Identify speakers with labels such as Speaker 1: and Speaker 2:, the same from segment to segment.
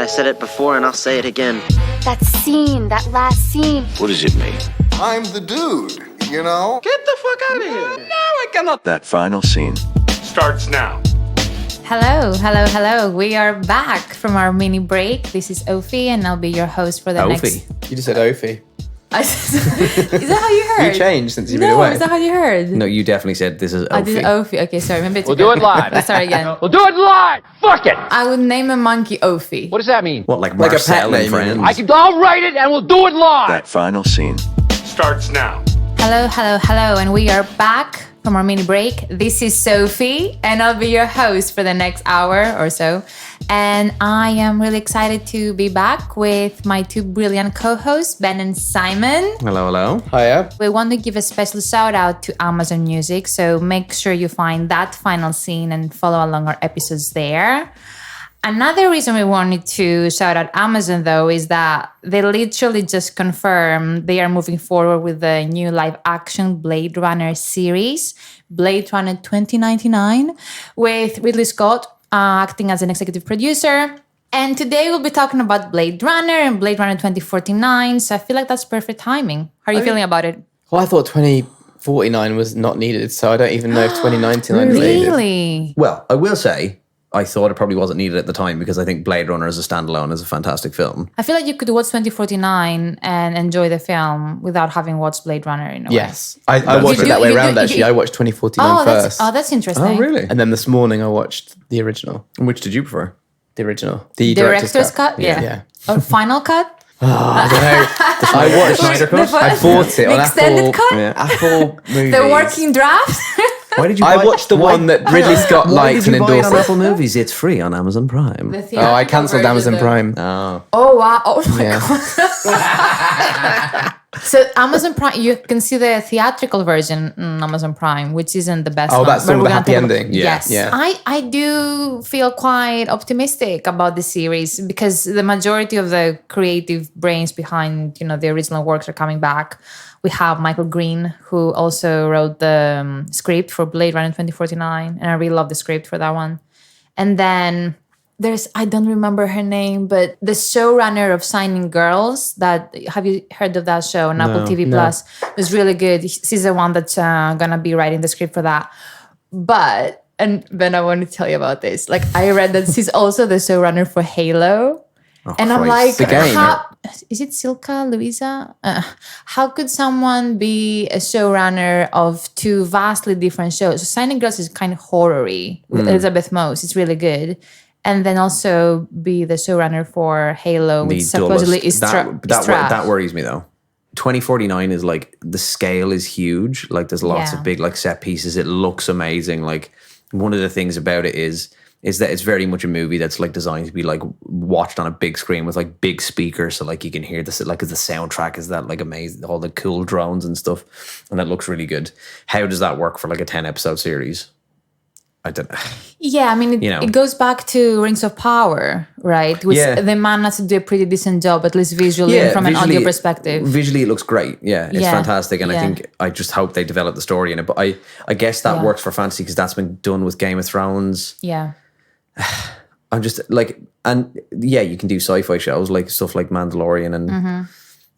Speaker 1: I said it before and I'll say it again.
Speaker 2: That scene, that last scene.
Speaker 3: What does it mean?
Speaker 4: I'm the dude, you know?
Speaker 3: Get the fuck out of here. No, I cannot. That final scene starts now.
Speaker 5: Hello. We are back from our mini break. This is Ophie, and I'll be your host for the next...
Speaker 6: You just said Ophie.
Speaker 5: Is that how you heard?
Speaker 6: You changed since you've been away.
Speaker 5: Is that how you heard?
Speaker 7: No, you definitely said this is Ophie.
Speaker 5: I did Ophie. Okay, sorry. Maybe it's
Speaker 8: We'll do it live.
Speaker 5: Let's start again.
Speaker 8: We'll do it live. Fuck it.
Speaker 5: I would name a monkey Ophie.
Speaker 8: What does that mean?
Speaker 7: What, like
Speaker 6: Like a
Speaker 7: Marcel
Speaker 6: pet
Speaker 7: and
Speaker 6: name,
Speaker 7: Friends?
Speaker 8: I'll write it and we'll do it live.
Speaker 3: That final scene starts now.
Speaker 5: Hello, and we are back from our mini break. This is Sophie, and I'll be your host for the next hour or so. And I am really excited to be back with my two brilliant co-hosts, Ben and Simon.
Speaker 7: Hello.
Speaker 6: Hiya.
Speaker 5: We want to give a special shout out to Amazon Music, so make sure you find that final scene and follow along our episodes there. Another reason we wanted to shout out Amazon, though, is that they literally just confirmed they are moving forward with the new live-action Blade Runner series, Blade Runner 2099, with Ridley Scott acting as an executive producer. And today we'll be talking about Blade Runner and Blade Runner 2049, so I feel like that's perfect timing. How are you feeling about it?
Speaker 6: Well, I thought 2049 was not needed, so I don't even know if 2099 is needed.
Speaker 5: Really?
Speaker 7: Well, I will say, I thought it probably wasn't needed at the time because I think Blade Runner as a standalone is a fantastic film.
Speaker 5: I feel like you could watch 2049 and enjoy the film without having watched Blade Runner in a way.
Speaker 6: Yes. I watched it that way around, actually. I watched 2049 first.
Speaker 5: That's interesting.
Speaker 7: Oh, really?
Speaker 6: And then this morning I watched the original.
Speaker 7: And which did you prefer?
Speaker 6: The original. The
Speaker 5: Director's cut?
Speaker 6: Yeah.
Speaker 5: Or final cut?
Speaker 6: I don't know. I watched
Speaker 7: Snyder Cut?
Speaker 6: I bought it
Speaker 5: The
Speaker 6: on
Speaker 5: extended
Speaker 6: Apple.
Speaker 5: cut?
Speaker 6: Apple Movies.
Speaker 5: The working draft?
Speaker 7: Why did you
Speaker 6: I
Speaker 7: buy
Speaker 6: watched the one that Ridley Scott
Speaker 7: Why
Speaker 6: liked
Speaker 7: did
Speaker 6: and
Speaker 7: you buy it
Speaker 6: endorsed
Speaker 7: on
Speaker 6: it.
Speaker 7: Apple Movies? It's free on Amazon Prime.
Speaker 6: Oh, I cancelled Amazon Prime.
Speaker 5: Oh, wow. Oh, my God. So Amazon Prime, you can see the theatrical version on Amazon Prime, which isn't the best one.
Speaker 6: Oh, that's
Speaker 5: but
Speaker 6: all
Speaker 5: we're
Speaker 6: the
Speaker 5: gonna
Speaker 6: happy
Speaker 5: talk about-
Speaker 6: ending.
Speaker 5: Yes.
Speaker 6: Yeah.
Speaker 5: I do feel quite optimistic about the series because the majority of the creative brains behind, the original works are coming back. We have Michael Green, who also wrote the script for Blade Runner 2049, and I really love the script for that one. And then I don't remember her name, but the showrunner of Signing Girls, have you heard of that show on Apple TV Plus? It was really good. She's the one that's gonna be writing the script for that. And Ben, I want to tell you about this. Like, I read that she's also the showrunner for Halo. And I'm like,
Speaker 6: The game.
Speaker 5: is it Silka, Louisa? How could someone be a showrunner of two vastly different shows? So Signing Girls is kind of horror-y with Elizabeth Moss. It's really good. And then also be the showrunner for Halo, which supposedly is trash.
Speaker 7: That worries me, though. 2049 is like, the scale is huge. Like, there's lots of big, like, set pieces. It looks amazing. Like, one of the things about it is that it's very much a movie that's like designed to be like watched on a big screen with like big speakers, so like you can hear this, like the soundtrack is that like amazing, all the cool drones and stuff, and that looks really good. How does that work for like a 10-episode series? I don't know.
Speaker 5: Yeah, I mean, it goes back to Rings of Power, right? Which they managed to do a pretty decent job, at least visually and from an audio perspective.
Speaker 7: Visually, it looks great. Yeah, it's fantastic. And I just hope they develop the story in it. But I guess that works for fantasy because that's been done with Game of Thrones.
Speaker 5: Yeah.
Speaker 7: I'm just like, and you can do sci-fi shows like stuff like Mandalorian and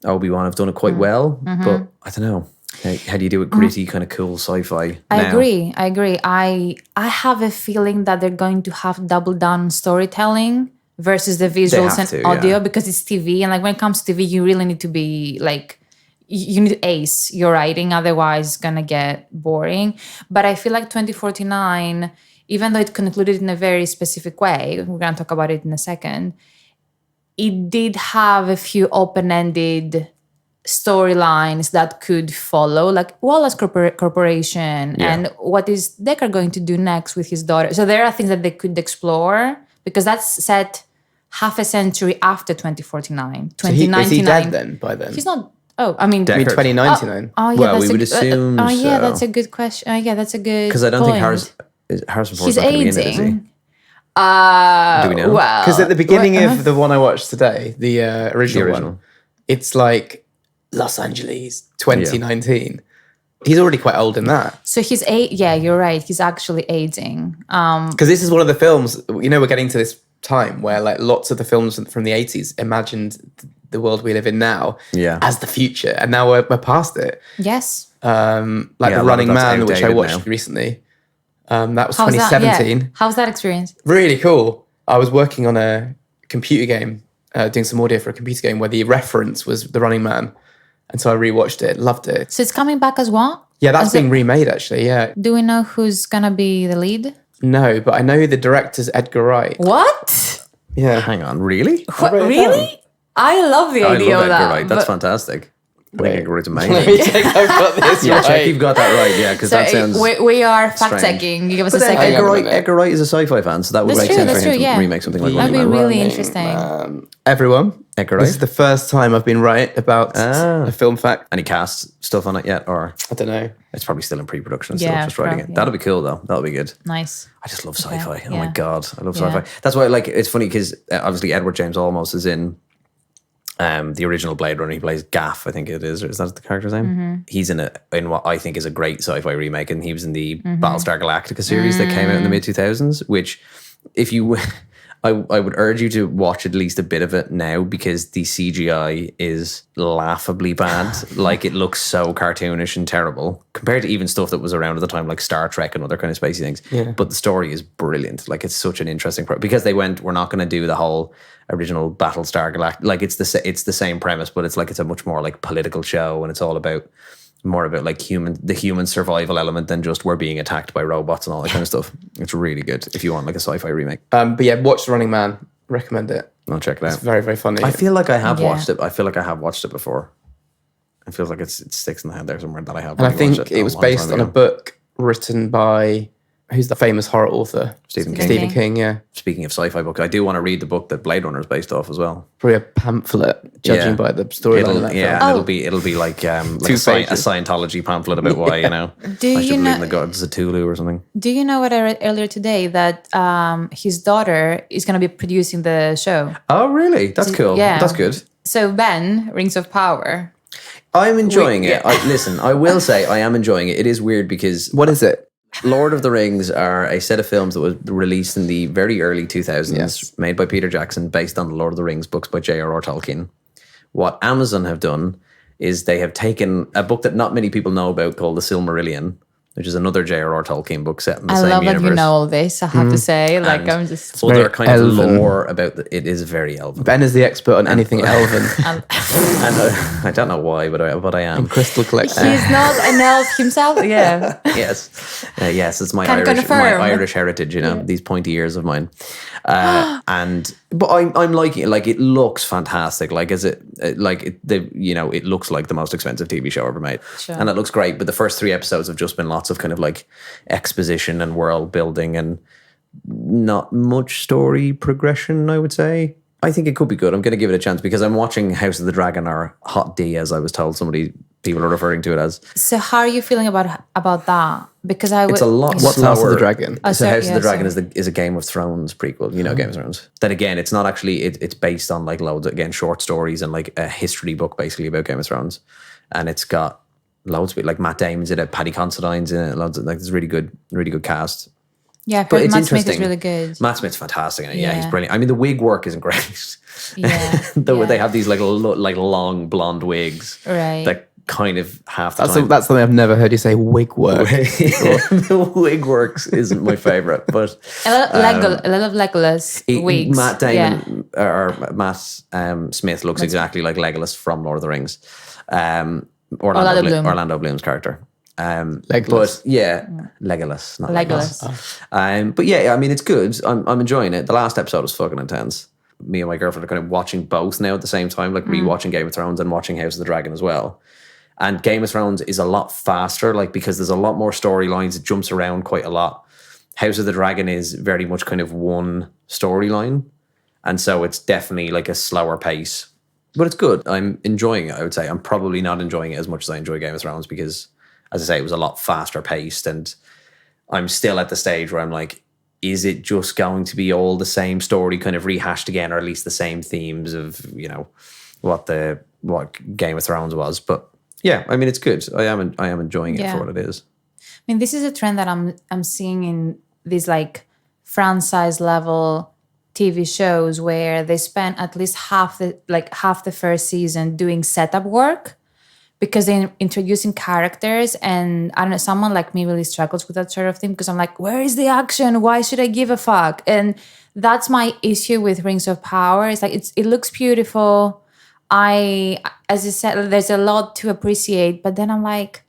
Speaker 7: Obi-Wan have done it quite well, but I don't know. How do you do it gritty, kind of cool sci-fi?
Speaker 5: I agree. I have a feeling that they're going to have double down on storytelling versus the visuals and audio because it's TV. And like when it comes to TV, you really need to be like, you need to ace your writing, otherwise it's gonna get boring. But I feel like 2049, even though it concluded in a very specific way, we're going to talk about it in a second, it did have a few open-ended storylines that could follow, like Wallace Corporation and what is Deckard going to do next with his daughter. So there are things that they could explore because that's set half a century after 2049. 2099.
Speaker 6: Is he dead then, by then?
Speaker 5: He's not... Oh, I mean...
Speaker 6: I mean 2099.
Speaker 7: Well, we would assume so.
Speaker 5: That's a good question. That's a good
Speaker 7: because I don't think Harrison Ford's not going to be in it, is he? Do we know?
Speaker 5: Well...
Speaker 6: Because at the beginning of the one I watched today, the original one, it's like Los Angeles 2019. He's already quite old in that.
Speaker 5: So he's you're right. He's actually aging.
Speaker 6: Because this is one of the films, we're getting to this time where like lots of the films from the 80s imagined the world we live in now as the future, and now we're past it.
Speaker 5: Yes.
Speaker 6: Like
Speaker 7: Yeah,
Speaker 6: The Running Man, which I
Speaker 7: outdated
Speaker 6: watched
Speaker 7: now.
Speaker 6: recently. That was
Speaker 5: How's
Speaker 6: 2017.
Speaker 5: That? Yeah. How's that experience?
Speaker 6: Really cool. I was working on a computer game, doing some audio for a computer game where the reference was The Running Man. And so I rewatched it, loved it.
Speaker 5: So it's coming back as well?
Speaker 6: Yeah, that's being remade actually, yeah.
Speaker 5: Do we know who's gonna be the lead?
Speaker 6: No, but I know the director's Edgar Wright.
Speaker 5: What?
Speaker 6: Yeah.
Speaker 7: Hang on, really?
Speaker 5: What, really? I love the idea
Speaker 7: I love
Speaker 5: of that.
Speaker 7: Edgar Wright. That's
Speaker 5: but-
Speaker 7: fantastic. I think Edgar Wright's
Speaker 6: Let me
Speaker 7: amazing.
Speaker 6: check I've got this
Speaker 7: Yeah,
Speaker 6: right.
Speaker 7: check you've got that right. Yeah, because
Speaker 5: So
Speaker 7: that sounds.
Speaker 5: we are fact
Speaker 7: strange.
Speaker 5: checking. You give us
Speaker 7: But
Speaker 5: a
Speaker 7: then
Speaker 5: second.
Speaker 7: Edgar Wright is a sci-fi fan, so that would
Speaker 5: That's
Speaker 7: make
Speaker 5: true,
Speaker 7: sense
Speaker 5: that's
Speaker 7: for him
Speaker 5: true,
Speaker 7: to
Speaker 5: yeah.
Speaker 7: remake something like
Speaker 5: That'd
Speaker 7: Running
Speaker 5: be
Speaker 7: Man.
Speaker 5: really
Speaker 6: Running
Speaker 5: interesting.
Speaker 6: Everyone,
Speaker 7: Edgar
Speaker 6: this
Speaker 7: Wright?
Speaker 6: is the first time I've been right about a film fact.
Speaker 7: Any cast stuff on it yet, or
Speaker 6: I don't know.
Speaker 7: it's probably still in pre-production and
Speaker 5: Yeah,
Speaker 7: still just writing it?
Speaker 5: probably,
Speaker 7: That'll be cool though. That'll be good.
Speaker 5: Nice.
Speaker 7: I just love sci-fi. Oh
Speaker 5: yeah.
Speaker 7: my god, I love
Speaker 5: Yeah.
Speaker 7: sci-fi. That's why, like, it's funny because obviously Edward James Olmos is in the original Blade Runner. He plays Gaff, I think it is. Or is that the character's name?
Speaker 5: Mm-hmm.
Speaker 7: He's in what I think is a great sci-fi remake, and he was in the Battlestar Galactica series that came out in the mid 2000s. Which, if you, I would urge you to watch at least a bit of it now because the CGI is laughably bad. Like, it looks so cartoonish and terrible compared to even stuff that was around at the time, like Star Trek and other kind of spacey things.
Speaker 6: Yeah.
Speaker 7: But the story is brilliant. Like, it's such an interesting because they went, we're not going to do the whole original Battlestar Galactica. Like, it's the same premise, but it's like it's a much more like political show, and it's all about more about like the human survival element than just we're being attacked by robots and all that kind of stuff. It's really good if you want like a sci-fi remake.
Speaker 6: But yeah, watch The Running Man. Recommend it.
Speaker 7: I'll check it out.
Speaker 6: It's very, very funny.
Speaker 7: I feel like I have
Speaker 5: Yeah.
Speaker 7: watched it. I feel like I have watched it before. It feels like it sticks in the head there somewhere that I have.
Speaker 6: and I
Speaker 7: really
Speaker 6: think
Speaker 7: watched
Speaker 6: it was
Speaker 7: long
Speaker 6: based
Speaker 7: time
Speaker 6: on a
Speaker 7: ago.
Speaker 6: book written by, who's the famous horror author?
Speaker 7: Stephen King.
Speaker 6: Stephen King, yeah.
Speaker 7: Speaking of sci-fi book, I do want to read the book that Blade Runner is based off as well.
Speaker 6: Probably a pamphlet, judging
Speaker 7: Yeah.
Speaker 6: by the storyline of that
Speaker 7: Yeah,
Speaker 6: film.
Speaker 7: and it'll be like a
Speaker 6: pages.
Speaker 7: Scientology pamphlet about why, you know,
Speaker 5: Do
Speaker 7: I
Speaker 5: you
Speaker 7: should believe
Speaker 5: know-
Speaker 7: in the gods of Cthulhu or something.
Speaker 5: Do you know what I read earlier today that his daughter is gonna be producing the show?
Speaker 7: Oh, really? That's cool.
Speaker 5: Yeah.
Speaker 7: That's good.
Speaker 5: So Ben, Rings of Power.
Speaker 7: I'm enjoying it.
Speaker 5: yeah.
Speaker 7: Listen, I will say I am enjoying it. It is weird because
Speaker 6: What is it?
Speaker 7: Lord of the Rings are a set of films that was released in the very early 2000s,
Speaker 6: Yes.
Speaker 7: made by Peter Jackson, based on the Lord of the Rings books by J.R.R. Tolkien. What Amazon have done is they have taken a book that not many people know about called The Silmarillion, which is another J.R.R. Tolkien book set in the
Speaker 5: I
Speaker 7: same
Speaker 5: love
Speaker 7: universe.
Speaker 5: that you know all this. I have to say, like
Speaker 7: And
Speaker 5: I'm just.
Speaker 7: Other
Speaker 6: very
Speaker 7: kind of
Speaker 6: elven.
Speaker 7: lore about it is very elven.
Speaker 6: Ben is the expert on anything elven.
Speaker 7: And I don't know why, but I am.
Speaker 6: Crystal collection.
Speaker 5: He's not an elf himself. Yeah.
Speaker 7: Yes, it's my
Speaker 5: Can confirm.
Speaker 7: Irish heritage. You know, these pointy ears of mine. But I'm liking it. Like, it looks fantastic. Like, it looks like the most expensive TV show ever made,
Speaker 5: Sure.
Speaker 7: and it looks great. But the first 3 episodes have just been lots of kind of like exposition and world building, and not much story progression, I would say. I think it could be good. I'm going to give it a chance because I'm watching House of the Dragon, or Hot D, as I was told. People are referring to it as.
Speaker 5: So how are you feeling about that? Because I would.
Speaker 7: It's a lot
Speaker 6: What's
Speaker 7: slower.
Speaker 6: House of the Dragon?
Speaker 5: Oh,
Speaker 7: So
Speaker 5: sorry,
Speaker 7: House of the Dragon
Speaker 5: sorry.
Speaker 7: is a Game of Thrones prequel. You know Game of Thrones. Then again, it's not actually. It's based on like loads of, again, short stories and like a history book basically about Game of Thrones, and it's got loads of like Matt Damon's in it, Paddy Considine's in it. Loads of, like, it's really good cast.
Speaker 5: Yeah, I've
Speaker 7: But
Speaker 5: heard
Speaker 7: it's
Speaker 5: Matt Smith is
Speaker 7: interesting.
Speaker 5: really good.
Speaker 7: Matt Smith's fantastic in it. Yeah, he's
Speaker 5: Yeah.
Speaker 7: brilliant. I mean, the wig work isn't great.
Speaker 5: Yeah.
Speaker 7: They have these like long blonde wigs
Speaker 5: Right.
Speaker 7: that kind of half the
Speaker 6: That's,
Speaker 7: time.
Speaker 6: that's something I've never heard you say, wig work.
Speaker 7: The wig works isn't my favorite, but
Speaker 5: A lot of Legolas wigs.
Speaker 7: Matt
Speaker 5: Yeah.
Speaker 7: Damon or Matt Smith looks exactly like Legolas from Lord of the Rings.
Speaker 5: Orlando Bloom.
Speaker 7: Orlando Bloom's character.
Speaker 6: Legolas.
Speaker 7: But yeah, Legolas, not
Speaker 5: Legolas.
Speaker 7: Legolas. But yeah, I mean, it's good. I'm enjoying it. The last episode was fucking intense. Me and my girlfriend are kind of watching both now at the same time, like rewatching Game of Thrones and watching House of the Dragon as well. And Game of Thrones is a lot faster, like, because there's a lot more storylines. It jumps around quite a lot. House of the Dragon is very much kind of one storyline. And so it's definitely like a slower pace. But it's good. I'm enjoying it, I would say. I'm probably not enjoying it as much as I enjoy Game of Thrones because, as I say, it was a lot faster paced. And I'm still at the stage where I'm like, is it just going to be all the same story kind of rehashed again, or at least the same themes of, you know, what Game of Thrones was? But yeah, I mean, it's good. I am enjoying it for what it is.
Speaker 5: I mean, this is a trend that I'm seeing in these like franchise level TV shows where they spend at least half the first season doing setup work because they're introducing characters, and I don't know, someone like me really struggles with that sort of thing because I'm like, where is the action? Why should I give a fuck? And that's my issue with Rings of Power. It's like it looks beautiful. As you said, there's a lot to appreciate, but then I'm like,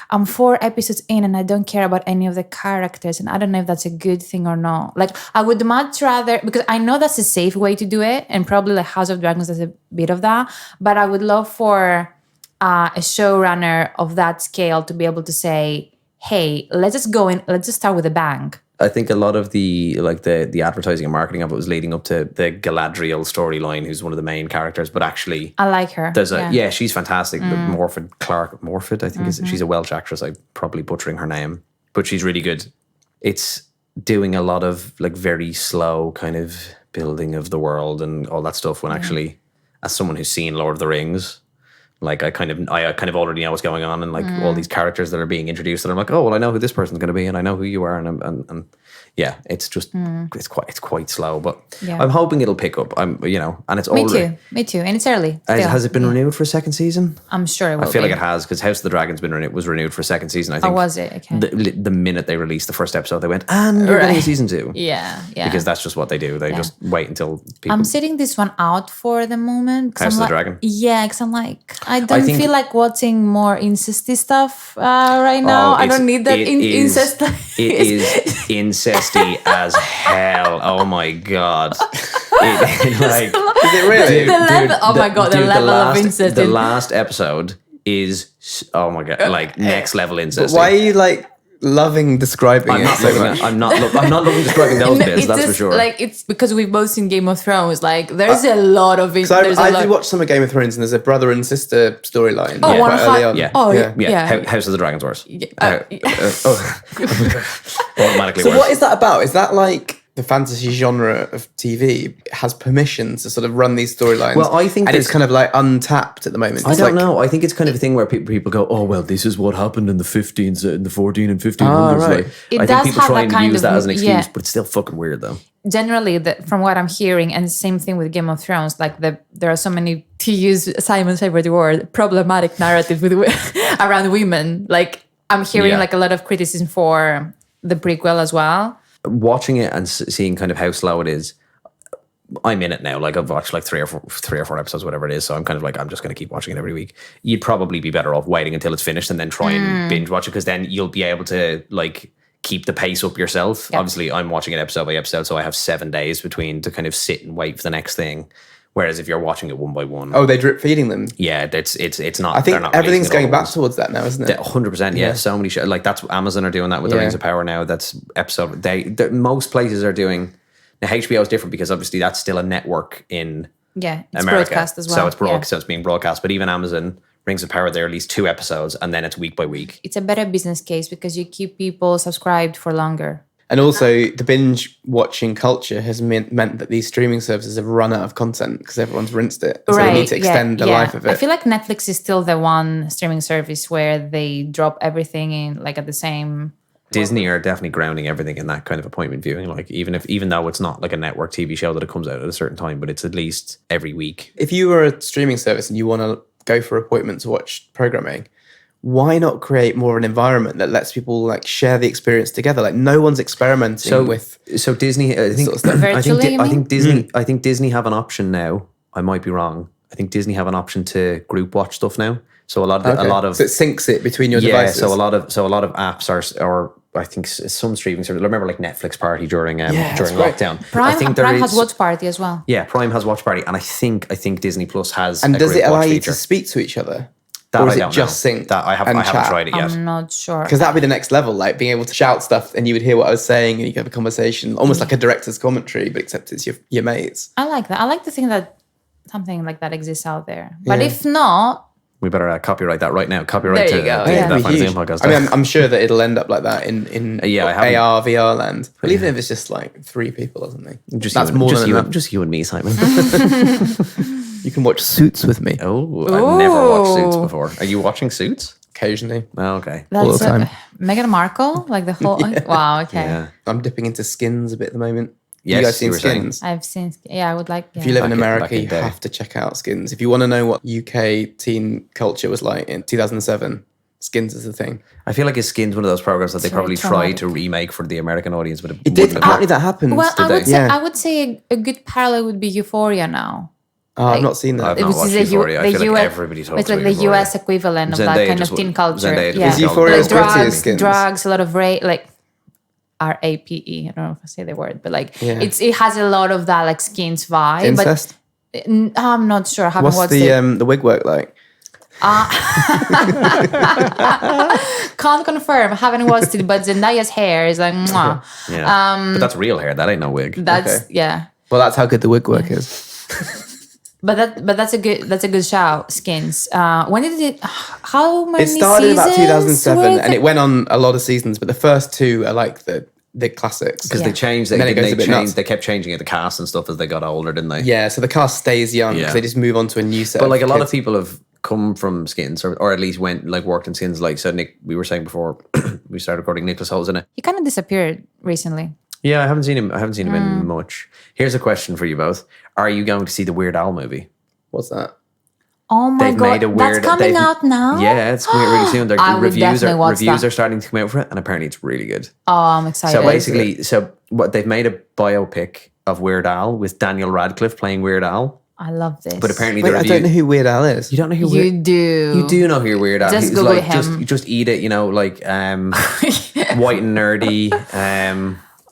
Speaker 5: I'm 4 episodes in and I don't care about any of the characters, and I don't know if that's a good thing or not. Like, I would much rather, because I know that's a safe way to do it, and probably like House of Dragons does a bit of that, but I would love for a showrunner of that scale to be able to say, hey, let's just start with a bang.
Speaker 7: I think a lot of the advertising and marketing of it was leading up to the Galadriel storyline, who's one of the main characters, but actually
Speaker 5: I like her.
Speaker 7: She's fantastic. Morford, I think she's a Welsh actress. I'm probably butchering her name, but she's really good. It's doing a lot of like very slow kind of building of the world and all that stuff, when actually, as someone who's seen Lord of the Rings, like I kind of already know what's going on, and like all these characters that are being introduced, and I'm like, oh well, I know who this person's going to be, and I know who you are, and yeah, it's just it's quite slow, but I'm hoping it'll pick up. And it's older.
Speaker 5: Me too, and it's early.
Speaker 7: Has it been renewed for a second season?
Speaker 5: I'm sure it will.
Speaker 7: I feel like it has, because House of the Dragon's was renewed for a second season. I think.
Speaker 5: Oh, was it? Okay.
Speaker 7: The minute they released the first episode, they went, and we're getting a season 2.
Speaker 5: Yeah.
Speaker 7: Because that's just what they do. They just wait until people.
Speaker 5: I'm sitting this one out for the moment.
Speaker 7: House of the Dragon.
Speaker 5: Yeah, because I'm like, I don't feel like watching more incesty stuff right now. I don't need that incest.
Speaker 7: It is incesty as hell. Oh my god! Is it really?
Speaker 5: The level of incest.
Speaker 7: The last episode is like next level incest.
Speaker 6: Why are you like loving describing it so much?
Speaker 7: I'm not loving describing those bits. That's for sure.
Speaker 5: Like, it's because we've both seen Game of Thrones. Like, there's a lot of it.
Speaker 6: I did watch some of Game of Thrones, and there's a brother and sister storyline. House
Speaker 7: of the Dragon's worse. Automatically
Speaker 6: so
Speaker 7: worse.
Speaker 6: what is that about? Is that like the fantasy genre of TV has permission to sort of run these storylines?
Speaker 7: Well, I think
Speaker 6: it's kind of like untapped at the moment.
Speaker 7: I don't know. I think it's kind of a thing where people go, oh well, this is what happened in the 14 and 1500s.
Speaker 6: Right.
Speaker 7: I think people try and use that as an excuse, but it's still fucking weird though.
Speaker 5: Generally, from what I'm hearing, and same thing with Game of Thrones, like there are so many, to use Simon's favorite word, problematic narratives around women. Like, I'm hearing like a lot of criticism for the prequel as well. Watching
Speaker 7: it and seeing kind of how slow it is, I'm in it now. Like, I've watched like 3 or 4 episodes, whatever it is. So I'm kind of like, I'm just going to keep watching it every week. You'd probably be better off waiting until it's finished and then try and binge watch it, because then you'll be able to like keep the pace up yourself. Yep. Obviously, I'm watching it episode by episode, so I have 7 days between to kind of sit and wait for the next thing. Whereas if you're watching it one by one,
Speaker 6: they drip feeding them.
Speaker 7: Yeah, it's not.
Speaker 6: I think everything's going back towards that now, isn't it?
Speaker 7: 100%. Yeah, so many shows. Like, that's Amazon are doing that with the Rings of Power now. That's episode. Most places are doing. Now HBO is different because obviously that's still a network in
Speaker 5: it's
Speaker 7: America,
Speaker 5: broadcast as well.
Speaker 7: So it's being broadcast. But even Amazon, Rings of Power, they release 2 episodes and then it's week by week.
Speaker 5: It's a better business case because you keep people subscribed for longer.
Speaker 6: And also, the binge watching culture has meant that these streaming services have run out of content because everyone's rinsed it. So they need to extend the life of it.
Speaker 5: I feel like Netflix is still the one streaming service where they drop everything in like at the same.
Speaker 7: Disney are definitely grounding everything in that kind of appointment viewing. Like, even though it's not like a network TV show that it comes out at a certain time, but it's at least every week.
Speaker 6: If you were a streaming service and you want to go for appointments to watch programming, why not create more of an environment that lets people like share the experience together? Like, no one's experimenting with.
Speaker 7: So Disney, I think,
Speaker 5: sort of stuff.
Speaker 7: I think Disney have an option now. I might be wrong. I think Disney have an option to group watch stuff now. So a lot of
Speaker 6: so it syncs it between your devices.
Speaker 7: So a lot of apps or I think some streaming services. I remember like Netflix Party during lockdown.
Speaker 5: Prime has Watch Party as well.
Speaker 7: Yeah, Prime has Watch Party, and I think Disney Plus has.
Speaker 6: And does it allow you
Speaker 7: feature.
Speaker 6: To speak to each other?
Speaker 7: That
Speaker 6: or is
Speaker 7: I don't
Speaker 6: it just
Speaker 7: know.
Speaker 6: sync?
Speaker 7: That I haven't tried it yet.
Speaker 5: I'm not sure.
Speaker 6: Because that'd be the next level, like being able to shout stuff and you would hear what I was saying and you could have a conversation, almost like a director's commentary, but except it's your mates.
Speaker 5: I like that. I like to think that something like that exists out there. But if not,
Speaker 7: we better copyright that right now. Copyright
Speaker 5: there you go.
Speaker 7: That Fantasy podcast.
Speaker 6: I mean, I'm sure that it'll end up like that in AR, VR land. But even if it's just like 3 people or something. That's more than enough.
Speaker 7: Just you and me, Simon.
Speaker 6: You can watch Suits with me.
Speaker 7: Oh, I've never watched Suits before. Are you watching Suits?
Speaker 6: Occasionally.
Speaker 7: Oh, okay.
Speaker 6: All the time.
Speaker 5: Meghan Markle? Like the whole... Wow, okay.
Speaker 7: Yeah.
Speaker 6: I'm dipping into Skins a bit at the moment.
Speaker 7: Yes,
Speaker 6: you guys seen
Speaker 7: were saying.
Speaker 6: Skins?
Speaker 5: I've seen. Yeah, I would like. Yeah.
Speaker 6: If you live in
Speaker 7: Back
Speaker 6: America,
Speaker 7: in
Speaker 6: you
Speaker 7: day.
Speaker 6: have to check out Skins. If you want to know what UK teen culture was like in 2007, Skins is the thing.
Speaker 7: I feel like it's Skins one of those programs that they
Speaker 5: It's very
Speaker 7: probably tried
Speaker 5: traumatic.
Speaker 7: to remake for the American audience, but it
Speaker 6: It did.
Speaker 7: wouldn't have
Speaker 6: Apparently,
Speaker 7: worked.
Speaker 6: that happened.
Speaker 5: Well,
Speaker 6: did
Speaker 5: I would
Speaker 6: they?
Speaker 5: say
Speaker 6: Yeah.
Speaker 5: I would say a good parallel would be Euphoria now.
Speaker 6: I've not seen that.
Speaker 7: I've not
Speaker 5: Which
Speaker 7: watched
Speaker 5: is the
Speaker 7: Euphoria. I
Speaker 5: the
Speaker 7: feel like
Speaker 5: US
Speaker 7: everybody talks
Speaker 5: it's like
Speaker 7: about
Speaker 5: the
Speaker 7: Euphoria.
Speaker 5: US equivalent of
Speaker 7: Zendaya
Speaker 5: that kind
Speaker 7: just
Speaker 5: of teen
Speaker 7: won-
Speaker 5: culture.
Speaker 7: Zendaya
Speaker 5: Yeah,
Speaker 7: just
Speaker 6: Is Euphoria
Speaker 5: like
Speaker 6: as pretty as
Speaker 5: drugs,
Speaker 6: Skins?
Speaker 5: drugs, a lot of rape, like RAPE. I don't know if I say the word, but like
Speaker 6: Yeah.
Speaker 5: it has a lot of that like Skins vibe.
Speaker 6: Incest.
Speaker 5: But I'm not sure. I haven't
Speaker 6: What's
Speaker 5: watched
Speaker 6: the
Speaker 5: it.
Speaker 6: the wig work like?
Speaker 5: Can't confirm. I haven't watched it, but Zendaya's hair is like, mwah.
Speaker 7: Yeah. But that's real hair. That ain't no wig.
Speaker 5: That's
Speaker 6: Okay.
Speaker 5: yeah.
Speaker 6: Well, that's how good the wig work is.
Speaker 5: But that's a good shout. Skins. When did it? How many?
Speaker 6: It started in about
Speaker 5: seasons
Speaker 6: 2007,
Speaker 5: were
Speaker 6: and it went on a lot of seasons. But the first two are like the classics.
Speaker 7: Because
Speaker 5: Yeah.
Speaker 7: they changed.
Speaker 6: And then it goes a bit nuts.
Speaker 7: They kept changing it, the cast and stuff as they got older, didn't they?
Speaker 6: Yeah, so the cast stays young because
Speaker 7: Yeah.
Speaker 6: they just move on to a new set.
Speaker 7: But like a lot
Speaker 6: kids.
Speaker 7: of people have come from Skins, or at least worked in Skins. Like so, Nick, we were saying before we started recording. Nicholas Holt's in it.
Speaker 5: He kind of disappeared recently.
Speaker 7: Yeah, I haven't seen him. In much. Here's a question for you both: are you going to see the Weird Al movie?
Speaker 6: What's that?
Speaker 5: Oh my
Speaker 7: They've
Speaker 5: god,
Speaker 7: made a
Speaker 5: that's
Speaker 7: weird.
Speaker 5: coming out now.
Speaker 7: Yeah, it's coming out really soon.
Speaker 5: I would definitely watch
Speaker 7: Reviews
Speaker 5: that.
Speaker 7: are starting to come out for it, and apparently it's really good.
Speaker 5: Oh, I'm excited.
Speaker 7: So basically, what they've made a biopic of Weird Al with Daniel Radcliffe playing Weird Al,
Speaker 5: I love this.
Speaker 7: but apparently
Speaker 6: Wait,
Speaker 7: the
Speaker 6: I
Speaker 7: review.
Speaker 6: don't know who Weird Al is.
Speaker 7: You don't know who
Speaker 5: you
Speaker 7: Weird.
Speaker 5: do.
Speaker 7: You do know who Weird Al.
Speaker 5: Just
Speaker 7: He's
Speaker 5: Google
Speaker 7: like
Speaker 5: him.
Speaker 7: just eat it, like white and nerdy.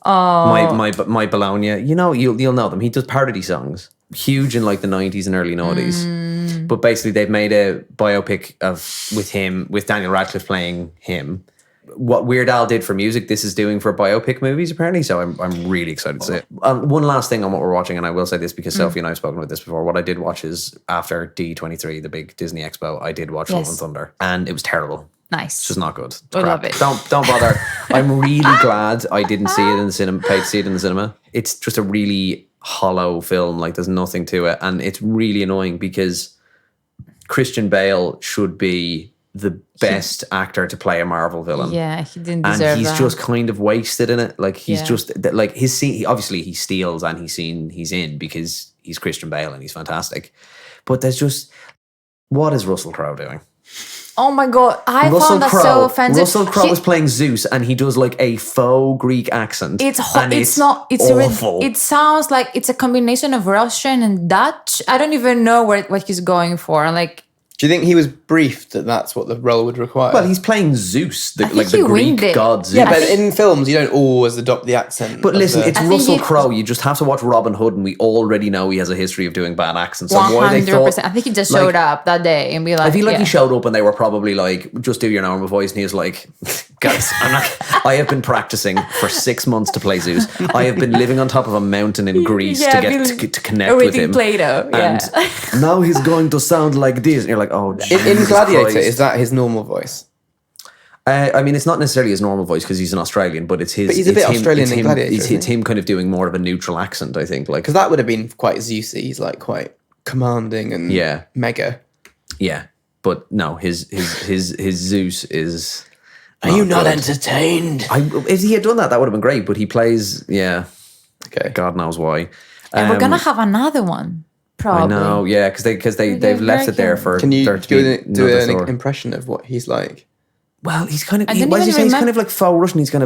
Speaker 7: My bologna. You'll know them. He does parody songs, huge in like the 90s and early 90s. But basically, they've made a biopic with Daniel Radcliffe playing him. What Weird Al did for music, this is doing for biopic movies, apparently. So I'm really excited to see it. One last thing on what we're watching, and I will say this because Sophie and I have spoken about this before. What I did watch is after D23, the big Disney Expo, I did watch Love and Thunder, and it was terrible.
Speaker 5: Nice.
Speaker 7: It's just not good. It's
Speaker 5: I
Speaker 7: crap.
Speaker 5: love it.
Speaker 7: Don't bother. I'm really glad I didn't see it in the cinema. Paid to see it in the cinema. It's just a really hollow film. Like there's nothing to it, and it's really annoying because Christian Bale should be the best actor to play a Marvel villain.
Speaker 5: Yeah, he didn't
Speaker 7: And
Speaker 5: deserve
Speaker 7: he's
Speaker 5: that.
Speaker 7: just kind of wasted in it. Like he's
Speaker 5: Yeah.
Speaker 7: just like his scene. Obviously, he steals and he's in because he's Christian Bale and he's fantastic. But there's just what is Russell Crowe doing?
Speaker 5: Oh my god, I found that so offensive.
Speaker 7: Russell Crowe
Speaker 5: He-
Speaker 7: is playing Zeus, and he does like a faux Greek accent.
Speaker 5: It's
Speaker 7: and
Speaker 5: it's not. It's
Speaker 7: awful.
Speaker 5: it sounds like it's a combination of Russian and Dutch. I don't even know what he's going for. Like,
Speaker 6: Do you think he was briefed that that's what the role would require?
Speaker 7: well, he's playing Zeus,
Speaker 5: I think
Speaker 7: like the
Speaker 5: he winged
Speaker 7: Greek
Speaker 5: it.
Speaker 7: god Zeus.
Speaker 6: yeah, but in films you don't always adopt the accent.
Speaker 7: But
Speaker 6: of
Speaker 7: listen,
Speaker 6: the-
Speaker 7: it's
Speaker 5: I think
Speaker 7: Russell
Speaker 5: he-
Speaker 7: Crowe. You just have to watch Robin Hood, and we already know he has a history of doing bad accents. So why they
Speaker 5: 100%.
Speaker 7: thought,
Speaker 5: I think he just
Speaker 7: like,
Speaker 5: showed up that day and be like,
Speaker 7: I feel like
Speaker 5: yeah.
Speaker 7: he showed up and they were probably like, just do your normal voice. And he was like, guys, I have been practicing for 6 months to play Zeus. I have been living on top of a mountain in Greece
Speaker 5: Yeah,
Speaker 7: to connect with
Speaker 5: reading
Speaker 7: him.
Speaker 5: Plato. Yeah.
Speaker 7: And now he's going to sound like this. And you're like, oh,
Speaker 6: in
Speaker 7: Jesus
Speaker 6: Gladiator,
Speaker 7: Christ.
Speaker 6: is that his normal voice?
Speaker 7: I mean, it's not necessarily his normal voice because he's an Australian, but it's his.
Speaker 6: But he's a
Speaker 7: it's
Speaker 6: bit
Speaker 7: him,
Speaker 6: Australian
Speaker 7: it's
Speaker 6: in
Speaker 7: him,
Speaker 6: Gladiator,
Speaker 7: It's,
Speaker 6: isn't
Speaker 7: it's him kind of doing more of a neutral accent, I think. Like,
Speaker 6: Because that would have been quite Zeusy. He's like quite commanding and
Speaker 7: Yeah.
Speaker 6: mega.
Speaker 7: yeah, but no, his Zeus is.
Speaker 6: Are you not
Speaker 7: good.
Speaker 6: entertained?
Speaker 7: If he had done that, that would have been great. But he plays,
Speaker 6: Okay.
Speaker 7: God knows why.
Speaker 5: And we're gonna have another one,
Speaker 7: I
Speaker 5: probably.
Speaker 7: know, yeah, because they've left it there for.
Speaker 6: Can you
Speaker 7: there to be
Speaker 6: do
Speaker 7: another
Speaker 6: an
Speaker 7: Thor.
Speaker 6: impression of what he's like?
Speaker 7: Well, he's kind of.
Speaker 5: I didn't
Speaker 7: What does he
Speaker 5: even
Speaker 7: say? He's
Speaker 5: remem-
Speaker 7: kind of like faux Russian. He's kind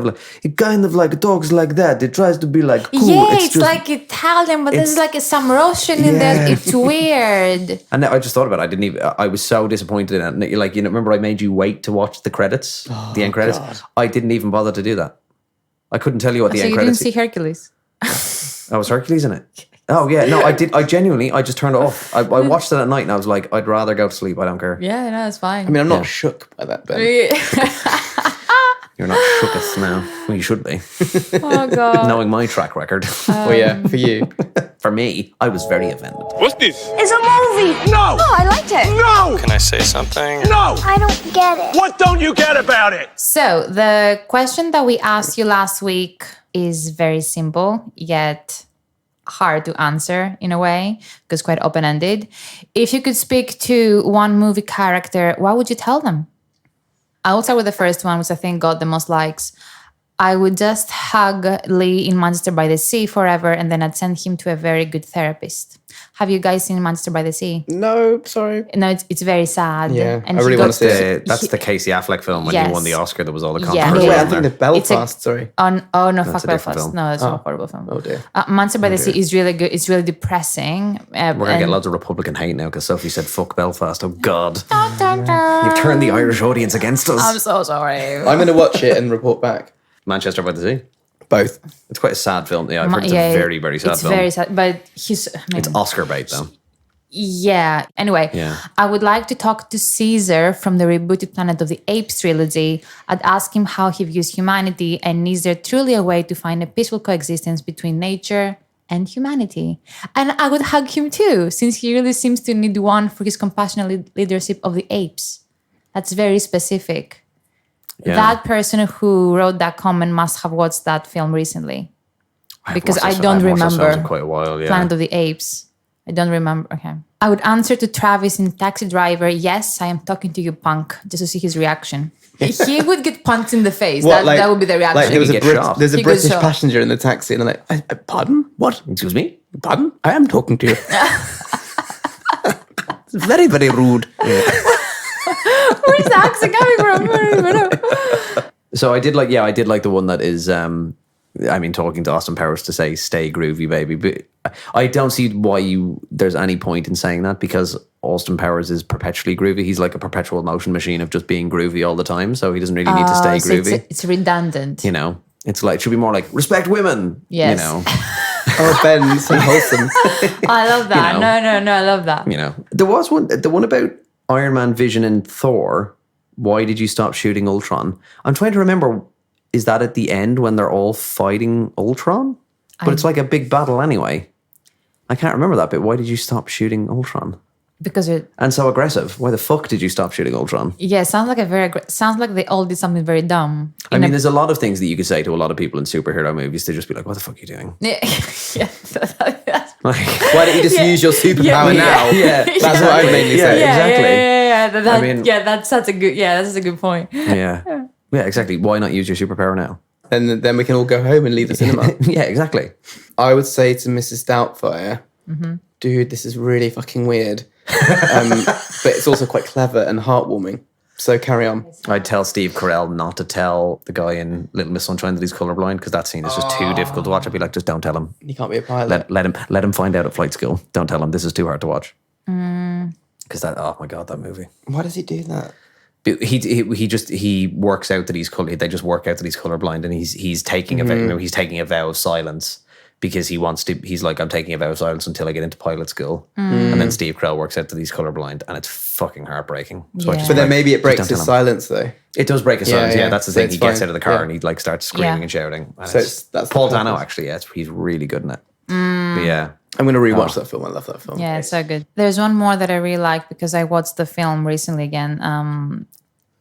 Speaker 7: of like dogs like that. It tries to be like cool.
Speaker 5: Yeah, it's
Speaker 7: just,
Speaker 5: like Italian, but there's
Speaker 7: it's-
Speaker 5: like some Russian in there.
Speaker 7: Yeah.
Speaker 5: It's weird.
Speaker 7: And I just thought about it. I didn't even. I was so disappointed in it. Like, remember I made you wait to watch the credits, the end credits.
Speaker 6: God.
Speaker 7: I didn't even bother to do that. I couldn't tell you what the
Speaker 5: So
Speaker 7: end
Speaker 5: you didn't
Speaker 7: credits.
Speaker 5: see Hercules?
Speaker 7: Oh, was Hercules in it? Oh yeah, no, I did. I genuinely, I just turned it off. I watched it at night, and I was like, I'd rather go to sleep. I don't care.
Speaker 5: Yeah, no, it's fine.
Speaker 6: I mean, I'm not
Speaker 7: Yeah.
Speaker 6: shook by that, Ben.
Speaker 7: You're not shooketh now. Well, you should be,
Speaker 5: oh god.
Speaker 7: knowing my track record.
Speaker 6: Oh yeah, for you.
Speaker 7: For me, I was very offended.
Speaker 3: What's this?
Speaker 2: It's a movie.
Speaker 3: No!
Speaker 2: Oh, I liked it.
Speaker 3: No!
Speaker 9: Can I say something?
Speaker 3: No!
Speaker 2: I don't get it.
Speaker 3: What don't you get about it?
Speaker 5: So the question that we asked you last week is very simple, yet hard to answer in a way, because quite open-ended. If you could speak to one movie character, what would you tell them? I will start with the first one, which I think got the most likes. I would just hug Lee in Manchester by the Sea forever, and then I'd send him to a very good therapist. Have you guys seen Manchester by the Sea?
Speaker 6: No, sorry.
Speaker 5: No, it's very sad.
Speaker 6: Yeah,
Speaker 5: and
Speaker 6: I really want to see
Speaker 7: it. That's the Casey Affleck film when he won the Oscar. There was all the
Speaker 5: Yeah.
Speaker 7: controversy.
Speaker 6: Oh, wait,
Speaker 7: on
Speaker 6: I'm thinking
Speaker 7: there.
Speaker 6: of Belfast, sorry.
Speaker 5: Oh no,
Speaker 7: That's
Speaker 5: fuck
Speaker 7: a different
Speaker 5: Belfast.
Speaker 7: film.
Speaker 5: No, it's a horrible film.
Speaker 6: Oh dear.
Speaker 5: Manchester by the Sea is really good. It's really depressing.
Speaker 7: We're going to get loads of Republican hate now because Sophie said fuck Belfast. Oh God. You've turned the Irish audience against us.
Speaker 5: I'm so sorry.
Speaker 6: I'm going to watch it and report back.
Speaker 7: Manchester by the Sea.
Speaker 6: Both.
Speaker 7: It's quite a sad film. Yeah, I've heard it's a very, very sad
Speaker 5: it's
Speaker 7: film.
Speaker 5: It's very sad, but
Speaker 7: It's Oscar bait though.
Speaker 5: Yeah. Anyway, I would like to talk to Caesar from the rebooted Planet of the Apes trilogy. I'd ask him how he views humanity and is there truly a way to find a peaceful coexistence between nature and humanity? And I would hug him too, since he really seems to need one for his compassionate leadership of the apes. That's very specific. Yeah. That person who wrote that comment must have watched that film recently. Because I don't remember
Speaker 7: quite a while,
Speaker 5: Planet of the Apes. I don't remember. Okay. I would answer to Travis in Taxi Driver, yes, I am talking to you, punk, just to see his reaction. He would get punched in the face. That would be the reaction.
Speaker 6: Like there's a
Speaker 5: He
Speaker 6: British
Speaker 5: got shot.
Speaker 6: passenger in the taxi, and they're like, pardon? What?
Speaker 7: Excuse me?
Speaker 6: Pardon? I am talking to you. It's very, very rude.
Speaker 5: Where's the accent coming from?
Speaker 7: So I did like the one that is, talking to Austin Powers to say, stay groovy, baby. But I don't see why there's any point in saying that because Austin Powers is perpetually groovy. He's like a perpetual motion machine of just being groovy all the time. So he doesn't really need to stay groovy.
Speaker 5: It's redundant.
Speaker 7: You know, it's like, it should be more like, respect women.
Speaker 5: Yes.
Speaker 7: You know.
Speaker 6: Oh, Ben, so wholesome.
Speaker 5: I love that.
Speaker 7: You know.
Speaker 5: No, I love that.
Speaker 7: You know, there was the one about Iron Man, Vision, and Thor. Why did you stop shooting Ultron? I'm trying to remember. Is that at the end when they're all fighting Ultron? But it's like a big battle anyway. I can't remember that bit. Why did you stop shooting Ultron?
Speaker 5: Because
Speaker 7: And so aggressive. Why the fuck did you stop shooting Ultron?
Speaker 5: Yeah, sounds like they all did something very dumb.
Speaker 7: I mean, there's a lot of things that you could say to a lot of people in superhero movies. They just be like, what the fuck are you doing?
Speaker 5: Yeah.
Speaker 7: Like,
Speaker 6: why don't you just use your superpower now?
Speaker 7: Yeah.
Speaker 6: That's what I mainly say.
Speaker 7: Exactly.
Speaker 5: That's a good point.
Speaker 7: Yeah. Yeah, exactly. Why not use your superpower now?
Speaker 6: And then we can all go home and leave the cinema.
Speaker 7: Yeah, exactly.
Speaker 6: I would say to Mrs. Doubtfire, dude, this is really fucking weird. But it's also quite clever and heartwarming. So carry on.
Speaker 7: I'd tell Steve Carell not to tell the guy in Little Miss Sunshine that he's colorblind because that scene is just too difficult to watch. I'd be like, just don't tell him.
Speaker 6: He can't be a pilot.
Speaker 7: Let him find out at flight school. Don't tell him this is too hard to watch. Because oh my God, that movie.
Speaker 6: Why does he do that?
Speaker 7: He works out that they just work out that he's colorblind and he's taking a vow of silence because he's like, I'm taking a vow of silence until I get into pilot school. And then Steve Carell works out that he's colorblind and it's fucking heartbreaking. So
Speaker 5: Yeah.
Speaker 6: But then maybe it breaks his silence though.
Speaker 7: It does break his silence. Yeah, that's the thing.
Speaker 6: it's
Speaker 7: He gets
Speaker 6: fine.
Speaker 7: out of the car and
Speaker 6: Yeah.
Speaker 7: he like starts screaming and shouting. And
Speaker 6: So
Speaker 7: Paul
Speaker 6: that's the purpose.
Speaker 7: Dano actually. Yeah, he's really good in it. But yeah.
Speaker 6: I'm going to rewatch that film. I love that film.
Speaker 5: Yeah, it's so good. There's one more that I really like because I watched the film recently again.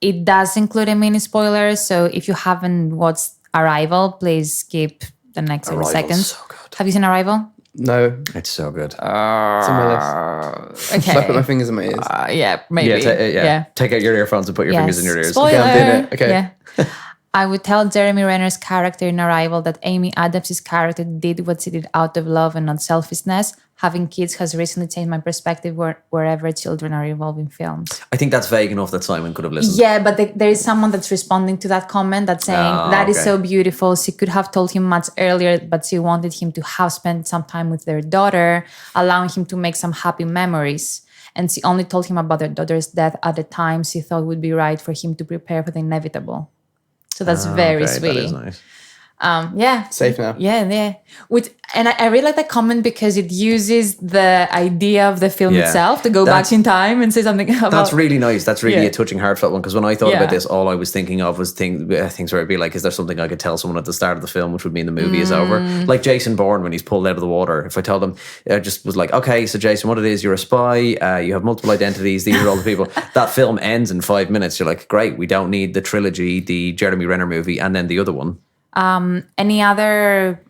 Speaker 5: It does include a mini spoiler, so if you haven't watched Arrival, please skip the next 30 seconds.
Speaker 7: So good.
Speaker 5: Have you seen Arrival?
Speaker 6: No,
Speaker 7: It's so good.
Speaker 6: it's on my list.
Speaker 5: Okay.
Speaker 6: So I put my fingers in my ears.
Speaker 5: Yeah, maybe.
Speaker 7: Take out your earphones and put your fingers in your ears.
Speaker 5: Spoiler.
Speaker 6: Okay, I'm doing it. Okay.
Speaker 5: Yeah. I would tell Jeremy Renner's character in Arrival that Amy Adams' character did what she did out of love and not selfishness. Having kids has recently changed my perspective wherever children are involved in films.
Speaker 7: I think that's vague enough that Simon could have listened.
Speaker 5: Yeah, but there is someone that's responding to that comment that's saying, that is
Speaker 7: okay.
Speaker 5: so beautiful. She could have told him much earlier, but she wanted him to have spent some time with their daughter, allowing him to make some happy memories. And she only told him about their daughter's death at the time she thought would be right for him to prepare for the inevitable. So that's very
Speaker 7: Okay,
Speaker 5: sweet.
Speaker 7: That is nice.
Speaker 5: Yeah.
Speaker 6: Safe now.
Speaker 5: Yeah. And I really like that comment because it uses the idea of the film itself to go back in time and say something about...
Speaker 7: That's really nice. That's really a touching, heartfelt one. Because when I thought about
Speaker 5: Yeah.
Speaker 7: this, all I was thinking of was things where I'd be like, is there something I could tell someone at the start of the film, which would mean the movie is over? Like Jason Bourne when he's pulled out of the water. If I told him, I just was like, okay, so Jason, what it is, you're a spy, you have multiple identities, these are all the people. That film ends in 5 minutes. You're like, great, we don't need the trilogy, the Jeremy Renner movie, and then the other one.
Speaker 5: Any other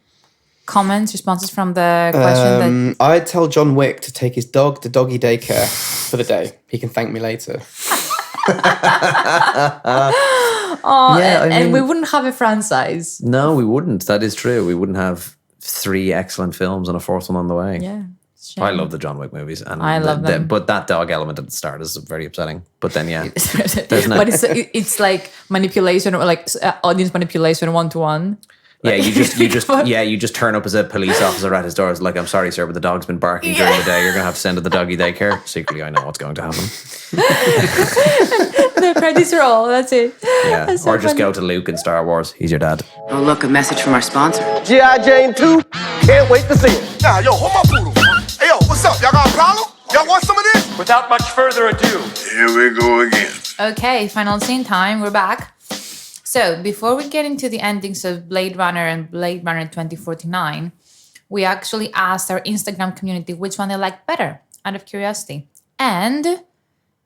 Speaker 5: comments, responses from the question?
Speaker 6: I'd tell John Wick to take his dog to doggy daycare for the day. He can thank me later.
Speaker 5: Oh,
Speaker 7: Yeah,
Speaker 5: and we wouldn't have a franchise.
Speaker 7: No, we wouldn't. That is true. We wouldn't have 3 excellent films and a 4th one on the way.
Speaker 5: Yeah.
Speaker 7: I love the John Wick movies, and
Speaker 5: I love them.
Speaker 7: but that dog element at the start is very upsetting. But then, yeah,
Speaker 5: but it's like manipulation or like audience manipulation 1-to-1.
Speaker 7: Yeah, you just turn up as a police officer at his door. It's like, I'm sorry, sir, but the dog's been barking during the day. You're gonna have to send to the doggy daycare. Secretly, I know what's going to happen.
Speaker 5: The credits roll. That's it.
Speaker 7: Yeah,
Speaker 5: That's so
Speaker 7: or just
Speaker 5: funny.
Speaker 7: go to Luke in Star Wars. He's your dad.
Speaker 9: Oh, look, a message from our sponsor.
Speaker 8: G.I. Jane 2. Can't wait to see it.
Speaker 4: Nah, yo, hold my poodle. Hey, yo, what's up? Y'all got a problem? Y'all want some of this?
Speaker 8: Without much further ado,
Speaker 4: Here we go again.
Speaker 5: Okay, final scene time. We're back. So before we get into the endings of Blade Runner and Blade Runner 2049, we actually asked our Instagram community which one they liked better, out of curiosity. And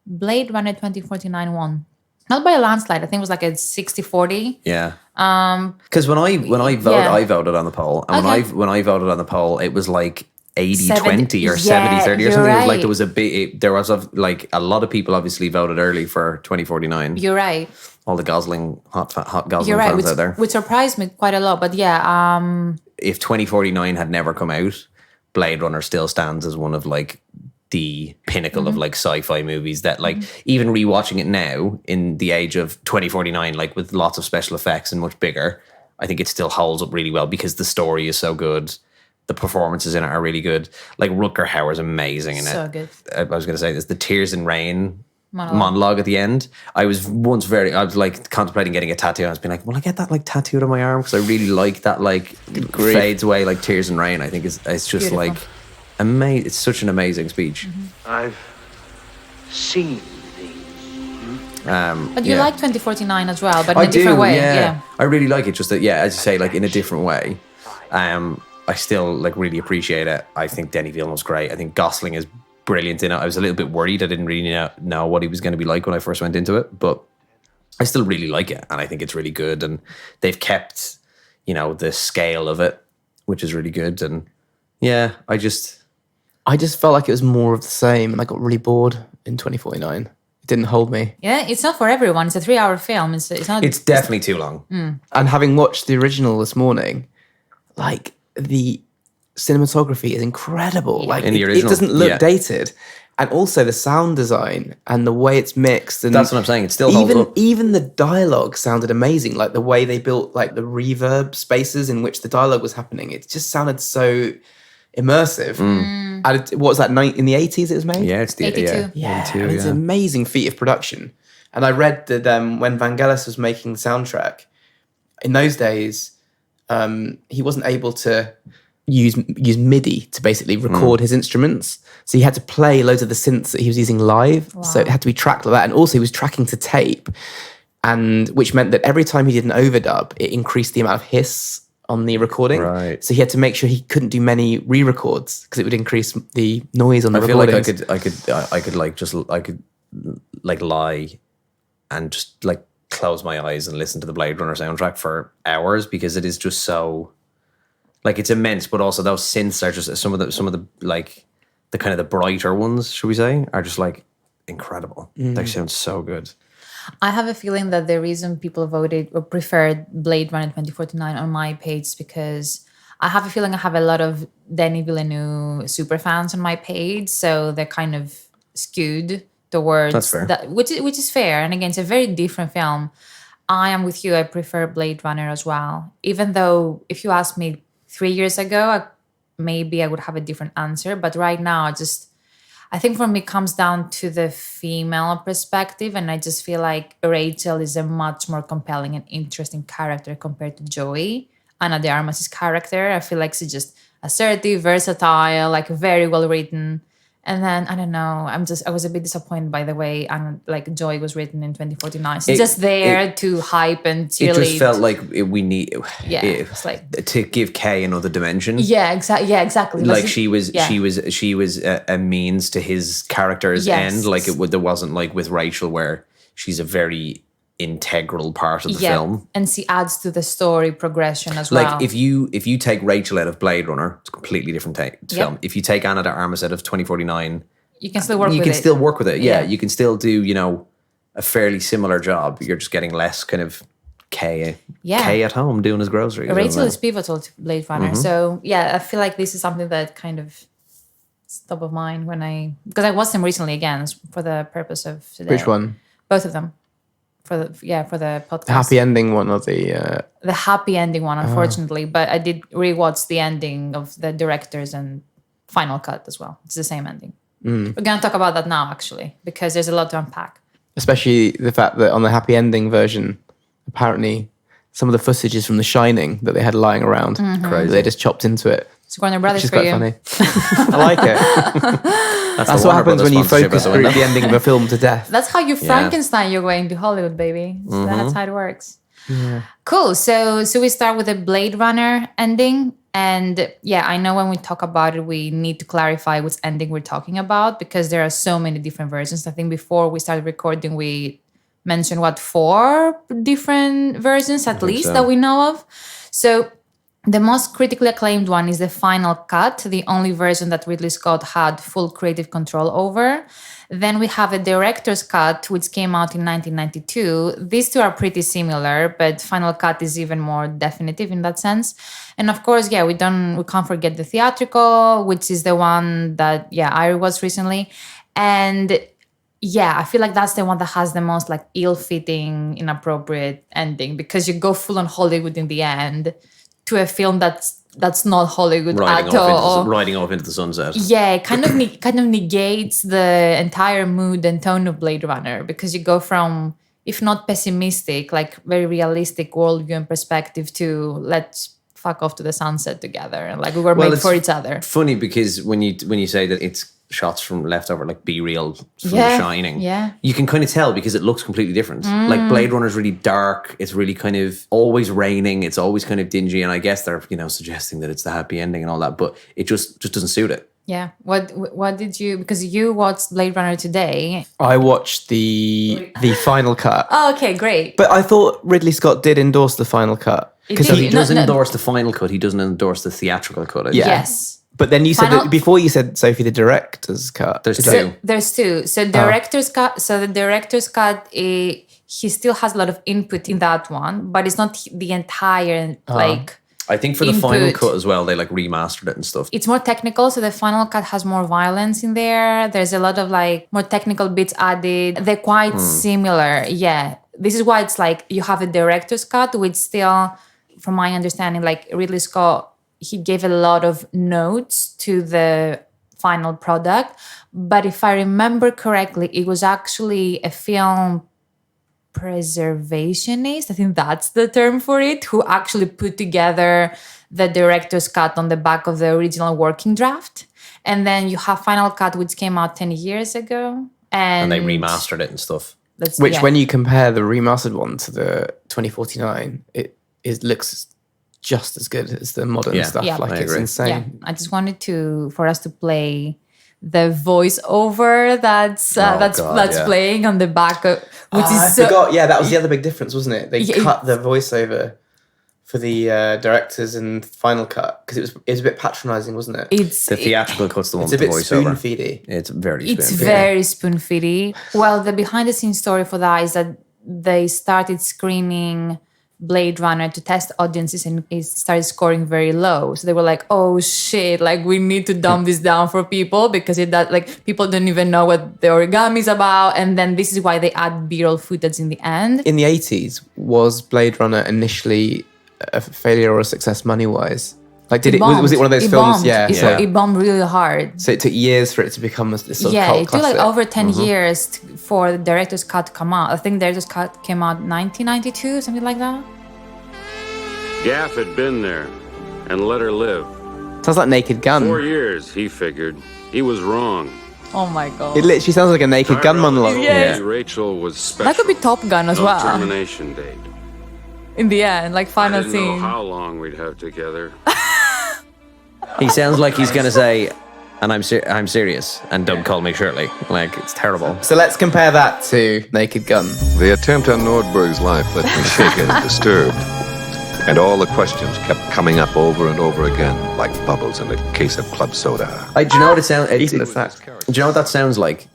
Speaker 5: Blade Runner 2049 won. Not by a landslide. I think it was like a 60-40.
Speaker 7: Yeah. Because when I voted,
Speaker 5: yeah.
Speaker 7: I voted on the poll, and
Speaker 5: Okay.
Speaker 7: when I voted on the poll, it was like 80-20 or 70-30 or
Speaker 5: Yeah,
Speaker 7: something.
Speaker 5: you're
Speaker 7: It was like
Speaker 5: right.
Speaker 7: there was like a lot of people obviously voted early for 2049.
Speaker 5: You're right.
Speaker 7: All the Gosling hot Gosling
Speaker 5: You're right.
Speaker 7: fans out there.
Speaker 5: Which surprised me quite a lot. But yeah,
Speaker 7: If 2049 had never come out, Blade Runner still stands as one of like the pinnacle of like sci-fi movies that like even rewatching it now in the age of 2049, like with lots of special effects and much bigger, I think it still holds up really well because the story is so good. The performances in it are really good. Like Rutger Hauer's amazing in it.
Speaker 5: so good.
Speaker 7: I was going to say this, the Tears in Rain monologue at the end. I was like contemplating getting a tattoo. I was being like, will I get that like tattooed on my arm? Because I really like that like fades away like Tears in Rain. I think it's just
Speaker 5: Beautiful.
Speaker 7: like amazing. It's such an amazing speech.
Speaker 8: I've seen
Speaker 5: But you
Speaker 7: yeah.
Speaker 5: like 2049 as well, but in
Speaker 7: I
Speaker 5: a different
Speaker 7: do,
Speaker 5: way.
Speaker 7: yeah. I really like it. Just that, yeah, as you say, like in a different way. I still like really appreciate it. I think Denis Villeneuve's great. I think Gosling is brilliant in it. I was a little bit worried. I didn't really know what he was going to be like when I first went into it, but I still really like it, and I think it's really good. And they've kept, the scale of it, which is really good. And yeah, I just
Speaker 6: felt like it was more of the same, and I got really bored in 2049. It didn't hold me.
Speaker 5: Yeah, it's not for everyone. It's a 3-hour film. It's not.
Speaker 7: It's definitely too long.
Speaker 6: And having watched the original this morning, like the cinematography is incredible. Like
Speaker 7: In the
Speaker 6: it
Speaker 7: original,
Speaker 6: doesn't look
Speaker 7: yeah.
Speaker 6: dated, and also the sound design and the way it's mixed. And
Speaker 7: That's what I'm saying. It still holds up.
Speaker 6: Even the dialogue sounded amazing. Like the way they built like the reverb spaces in which the dialogue was happening. It just sounded so immersive. And what was that? In the 80s it was made.
Speaker 7: Yeah, it's the
Speaker 5: 82.
Speaker 6: Yeah,
Speaker 7: 82,
Speaker 6: and it's an amazing feat of production. And I read that when Vangelis was making the soundtrack, in those days, he wasn't able to use MIDI to basically record his instruments. So he had to play loads of the synths that he was using live.
Speaker 5: Wow.
Speaker 6: So it had to be tracked like that. And also he was tracking to tape, and which meant that every time he did an overdub, it increased the amount of hiss on the recording.
Speaker 7: Right.
Speaker 6: So he had to make sure he couldn't do many re-records because it would increase the noise on the
Speaker 7: I feel like
Speaker 6: recordings.
Speaker 7: I could lie and just like close my eyes and listen to the Blade Runner soundtrack for hours because it is just so like it's immense. But also those synths are just some of the like the kind of the brighter ones, should we say, are just like incredible. They sound so good.
Speaker 5: I have a feeling that the reason people voted or preferred Blade Runner 2049 on my page is because I have a feeling I have a lot of Denis Villeneuve super fans on my page, so they're kind of skewed towards
Speaker 7: That's fair.
Speaker 5: that, which is fair. And again, it's a very different film. I am with you. I prefer Blade Runner as well. Even though if you asked me 3 years ago, maybe I would have a different answer. But right now, I think for me it comes down to the female perspective, and I just feel like Rachel is a much more compelling and interesting character compared to Joey, Ana de Armas' character. I feel like she's just assertive, versatile, like very well written. And then I don't know, I was a bit disappointed by the way Joy was written in 2049. She's just there to hype and cheerlead.
Speaker 7: It just felt like
Speaker 5: it's like
Speaker 7: to give Kay another dimension.
Speaker 5: yeah, exactly.
Speaker 7: Like she was
Speaker 5: yeah.
Speaker 7: a means to his character's
Speaker 5: Yes.
Speaker 7: end. Like there wasn't like with Rachel where she's a very integral part of the film.
Speaker 5: And she adds to the story progression as well.
Speaker 7: Like if you take Rachel out of Blade Runner, it's a completely different film. If you take Ana de Armas out of 2049,
Speaker 5: you can still work with it.
Speaker 7: You can still work with it. Yeah,
Speaker 5: Yeah.
Speaker 7: you can still do a fairly similar job. You're just getting less kind of K at home doing his groceries.
Speaker 5: Rachel is pivotal to Blade Runner. So yeah, I feel like this is something that kind of is top of mind because I watched them recently again for the purpose of today.
Speaker 6: Which one?
Speaker 5: Both of them. For the podcast.
Speaker 6: The happy ending one or the
Speaker 5: happy ending one, unfortunately. But I did rewatch the ending of the director's and final cut as well. It's the same ending. We're going to talk about that now, actually, because there's a lot to unpack.
Speaker 6: Especially the fact that on the happy ending version, apparently some of the footage is from The Shining that they had lying around.
Speaker 7: Crazy.
Speaker 6: They just chopped into it.
Speaker 5: It's Warner Brothers
Speaker 6: Which is
Speaker 5: for
Speaker 6: quite
Speaker 5: you.
Speaker 6: funny. I like it. That's what happens when you focus through the ending of a film to death.
Speaker 5: That's how you Frankenstein your way into Hollywood, baby. So that's how it works. Yeah. Cool. So we start with the Blade Runner ending. And yeah, I know when we talk about it, we need to clarify which ending we're talking about because there are so many different versions. I think before we started recording, we mentioned 4 different versions at least that we know of. So the most critically acclaimed one is the final cut, the only version that Ridley Scott had full creative control over. Then we have a director's cut, which came out in 1992. These two are pretty similar, but final cut is even more definitive in that sense. And of course, we can't forget the theatrical, which is the one that, I watched recently. And I feel like that's the one that has the most like ill-fitting, inappropriate ending because you go full on Hollywood in the end to a film that's not Hollywood at all.
Speaker 7: Riding off into the sunset.
Speaker 5: Yeah, it kind of negates the entire mood and tone of Blade Runner because you go from, if not pessimistic, like very realistic worldview and perspective to let's fuck off to the sunset together and like we were made for each other.
Speaker 7: Funny because when you say that it's shots from leftover, like B-reel from The Shining.
Speaker 5: Yeah.
Speaker 7: You can kind of tell because it looks completely different. Like Blade Runner is really dark. It's really kind of always raining. It's always kind of dingy. And I guess they're, suggesting that it's the happy ending and all that, but it just doesn't suit it.
Speaker 5: Yeah. What did you, because you watched Blade Runner today.
Speaker 6: I watched the final cut.
Speaker 5: Oh, okay, great.
Speaker 6: But I thought Ridley Scott did endorse the final cut.
Speaker 7: Because he doesn't endorse the final cut. He doesn't endorse the theatrical cut.
Speaker 5: Yes.
Speaker 6: But then you said that before you said, Sophie, the director's cut.
Speaker 7: There's two.
Speaker 5: There's two. So director's cut. So the director's cut, he still has a lot of input in that one, but it's not the entire
Speaker 7: I think for the final cut as well, they like remastered it and stuff.
Speaker 5: It's more technical, so the final cut has more violence in there. There's a lot of like more technical bits added. They're quite similar. Yeah, this is why it's like you have a director's cut, which still, from my understanding, like Ridley Scott, he gave a lot of notes to the final product. But if I remember correctly, it was actually a film preservationist, I think that's the term for it, who actually put together the director's cut on the back of the original working draft. And then you have Final Cut, which came out 10 years ago. And
Speaker 7: they remastered it and stuff.
Speaker 6: When you compare the remastered one to the 2049, it looks just as good as the modern stuff.
Speaker 5: Yeah,
Speaker 6: like it's insane.
Speaker 5: Yeah, I just wanted for us to play the voiceover that's playing on the back of, which is
Speaker 6: I forgot. Yeah, that was the other big difference, wasn't it? They cut the voiceover for the directors and Final Cut because it was a bit patronizing, wasn't it?
Speaker 7: The theatrical cut's the one
Speaker 6: it's
Speaker 7: with
Speaker 6: a
Speaker 7: the
Speaker 6: bit
Speaker 7: voiceover.
Speaker 6: spoon-feedy.
Speaker 7: It's very
Speaker 5: spoon-feedy. Well, the behind-the-scenes story for that is that they started screening Blade Runner to test audiences and it started scoring very low. So they were like, oh shit, like we need to dumb this down for people because people don't even know what the origami is about. And then this is why they add B-roll footage in the end.
Speaker 6: In the 80s, was Blade Runner initially a failure or a success money-wise? Like, was it one of those films?
Speaker 5: Bombed.
Speaker 6: Yeah.
Speaker 5: It bombed really hard.
Speaker 6: So it took years for it to become a sort of cult
Speaker 5: it took
Speaker 6: classic.
Speaker 5: like over 10 years for the director's cut to come out. I think the director's cut came out 1992, something like that.
Speaker 10: Gaff had been there and let her live.
Speaker 6: Sounds like Naked Gun.
Speaker 10: 4 years, he figured. He was wrong.
Speaker 5: Oh my god.
Speaker 6: It literally sounds like a Naked Gun monologue.
Speaker 5: Yeah.
Speaker 10: Rachel was special.
Speaker 5: That could be Top Gun as well.
Speaker 10: Termination date.
Speaker 5: In the end, like final
Speaker 10: I didn't
Speaker 5: scene.
Speaker 10: know how long we'd have together.
Speaker 7: He sounds like he's gonna say, and I'm serious, and don't call me Shirley. Like, it's terrible.
Speaker 6: So let's compare that to Naked Gun.
Speaker 3: The attempt on Nordberg's life left me shaken and disturbed. And all the questions kept coming up over and over again, like bubbles in a case of club soda.
Speaker 7: Do you know what it sounds?
Speaker 6: Even the fact.
Speaker 7: Do you know what that sounds like?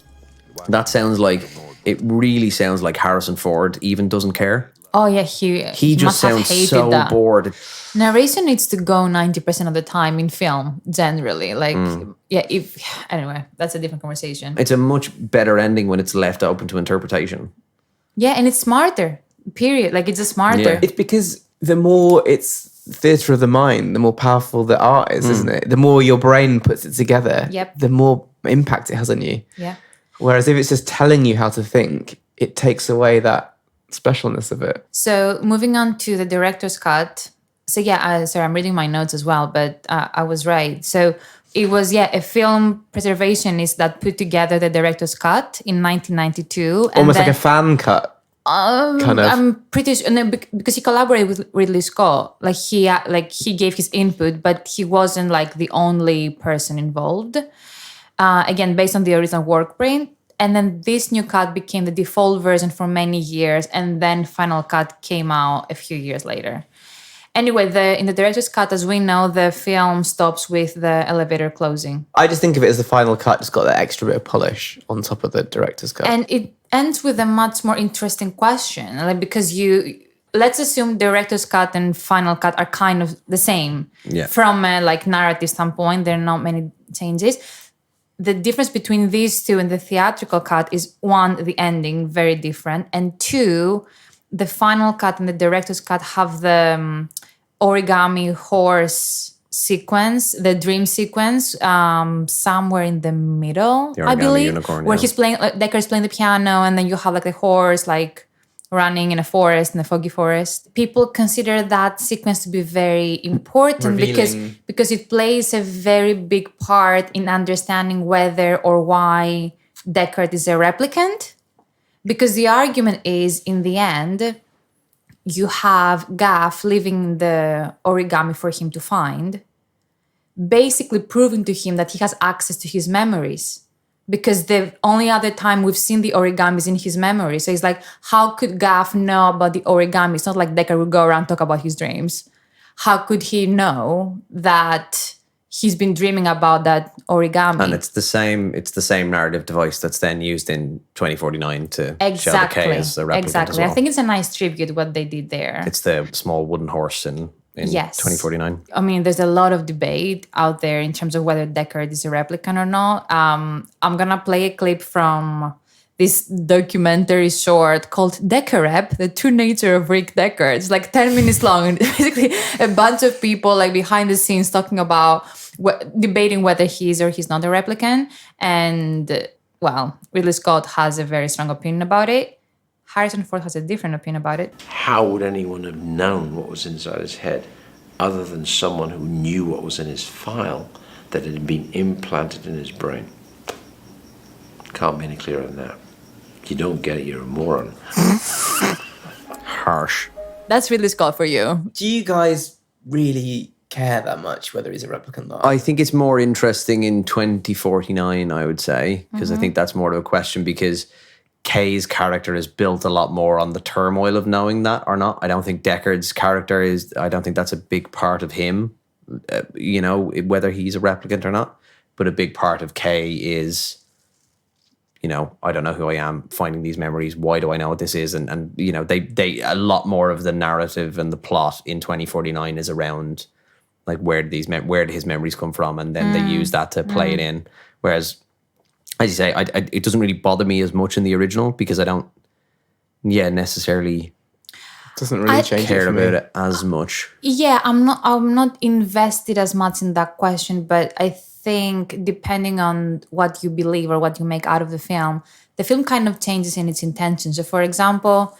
Speaker 7: That sounds like it really sounds like Harrison Ford even doesn't care.
Speaker 5: Oh yeah, he
Speaker 7: just
Speaker 5: must have
Speaker 7: sounds
Speaker 5: hated
Speaker 7: so
Speaker 5: that.
Speaker 7: bored.
Speaker 5: Narration needs to go 90% of the time in film, generally. Like, anyway, that's a different conversation.
Speaker 7: It's a much better ending when it's left open to interpretation.
Speaker 5: Yeah, and it's smarter, period. Like, it's just smarter.
Speaker 7: Yeah.
Speaker 6: It's because the more it's theatre of the mind, the more powerful the art is, isn't it? The more your brain puts it together, the more impact it has on you.
Speaker 5: Yeah.
Speaker 6: Whereas if it's just telling you how to think, it takes away that specialness of it.
Speaker 5: So moving on to the director's cut. So yeah, sorry, I'm reading my notes as well, but I was right. So it was, a film preservationist that put together the director's cut in 1992.
Speaker 6: Almost like a fan cut. Kind of.
Speaker 5: I'm pretty sure, no, because he collaborated with Ridley Scott. Like he gave his input, but he wasn't like the only person involved. Again, based on the original work print. And then this new cut became the default version for many years, and then Final Cut came out a few years later. Anyway, in the director's cut, as we know, the film stops with the elevator closing.
Speaker 6: I just think of it as the final cut, just got that extra bit of polish on top of the director's cut.
Speaker 5: And it ends with a much more interesting question, like because let's assume director's cut and final cut are kind of the same.
Speaker 7: Yeah.
Speaker 5: From a narrative standpoint, there are not many changes. The difference between these two and the theatrical cut is, one, the ending, very different, and two, the final cut and the director's cut have the origami horse sequence, the dream sequence, somewhere in the middle, I believe,
Speaker 7: unicorn,
Speaker 5: where he's playing, Decker's playing the piano, and then you have like the horse running in a forest, in a foggy forest. People consider that sequence to be very important because it plays a very big part in understanding whether or why Deckard is a replicant. Because the argument is, in the end, you have Gaff leaving the origami for him to find, basically proving to him that he has access to his memories. Because the only other time we've seen the origami is in his memory. So it's like, how could Gaff know about the origami? It's not like Deckard would go around and talk about his dreams. How could he know that he's been dreaming about that origami?
Speaker 7: And it's the same narrative device that's then used in 2049 to show the K as a replicant
Speaker 5: Exactly.
Speaker 7: as well.
Speaker 5: I think it's a nice tribute what they did there.
Speaker 7: It's the small wooden horse in 2049.
Speaker 5: I mean, there's a lot of debate out there in terms of whether Deckard is a replicant or not. I'm going to play a clip from this documentary short called Decker-Rep, The True Nature of Rick Deckard. It's like 10 minutes long, and basically a bunch of people like behind the scenes talking about, debating whether he is or he's not a replicant. And, well, Ridley Scott has a very strong opinion about it. Harrison Ford has a different opinion about it.
Speaker 11: How would anyone have known what was inside his head other than someone who knew what was in his file that had been implanted in his brain? Can't be any clearer than that. You don't get it, you're a moron.
Speaker 7: Harsh.
Speaker 5: That's Ridley Scott for you.
Speaker 6: Do you guys really care that much whether he's a replicant or not?
Speaker 7: I think it's more interesting in 2049, I would say, because I think that's more of a question, because Kay's character is built a lot more on the turmoil of knowing that or not. I don't think Deckard's character I don't think that's a big part of him, whether he's a replicant or not. But a big part of Kay is, I don't know who I am, finding these memories. Why do I know what this is? And they a lot more of the narrative and the plot in 2049 is around like where did his memories come from, and then they use that to play it in. Whereas, as you say, it doesn't really bother me as much in the original because I don't, necessarily
Speaker 6: doesn't really change
Speaker 7: care
Speaker 6: it for
Speaker 7: about
Speaker 6: me.
Speaker 7: it as much.
Speaker 5: Yeah, I'm not invested as much in that question, but I think depending on what you believe or what you make out of the film kind of changes in its intention. So, for example,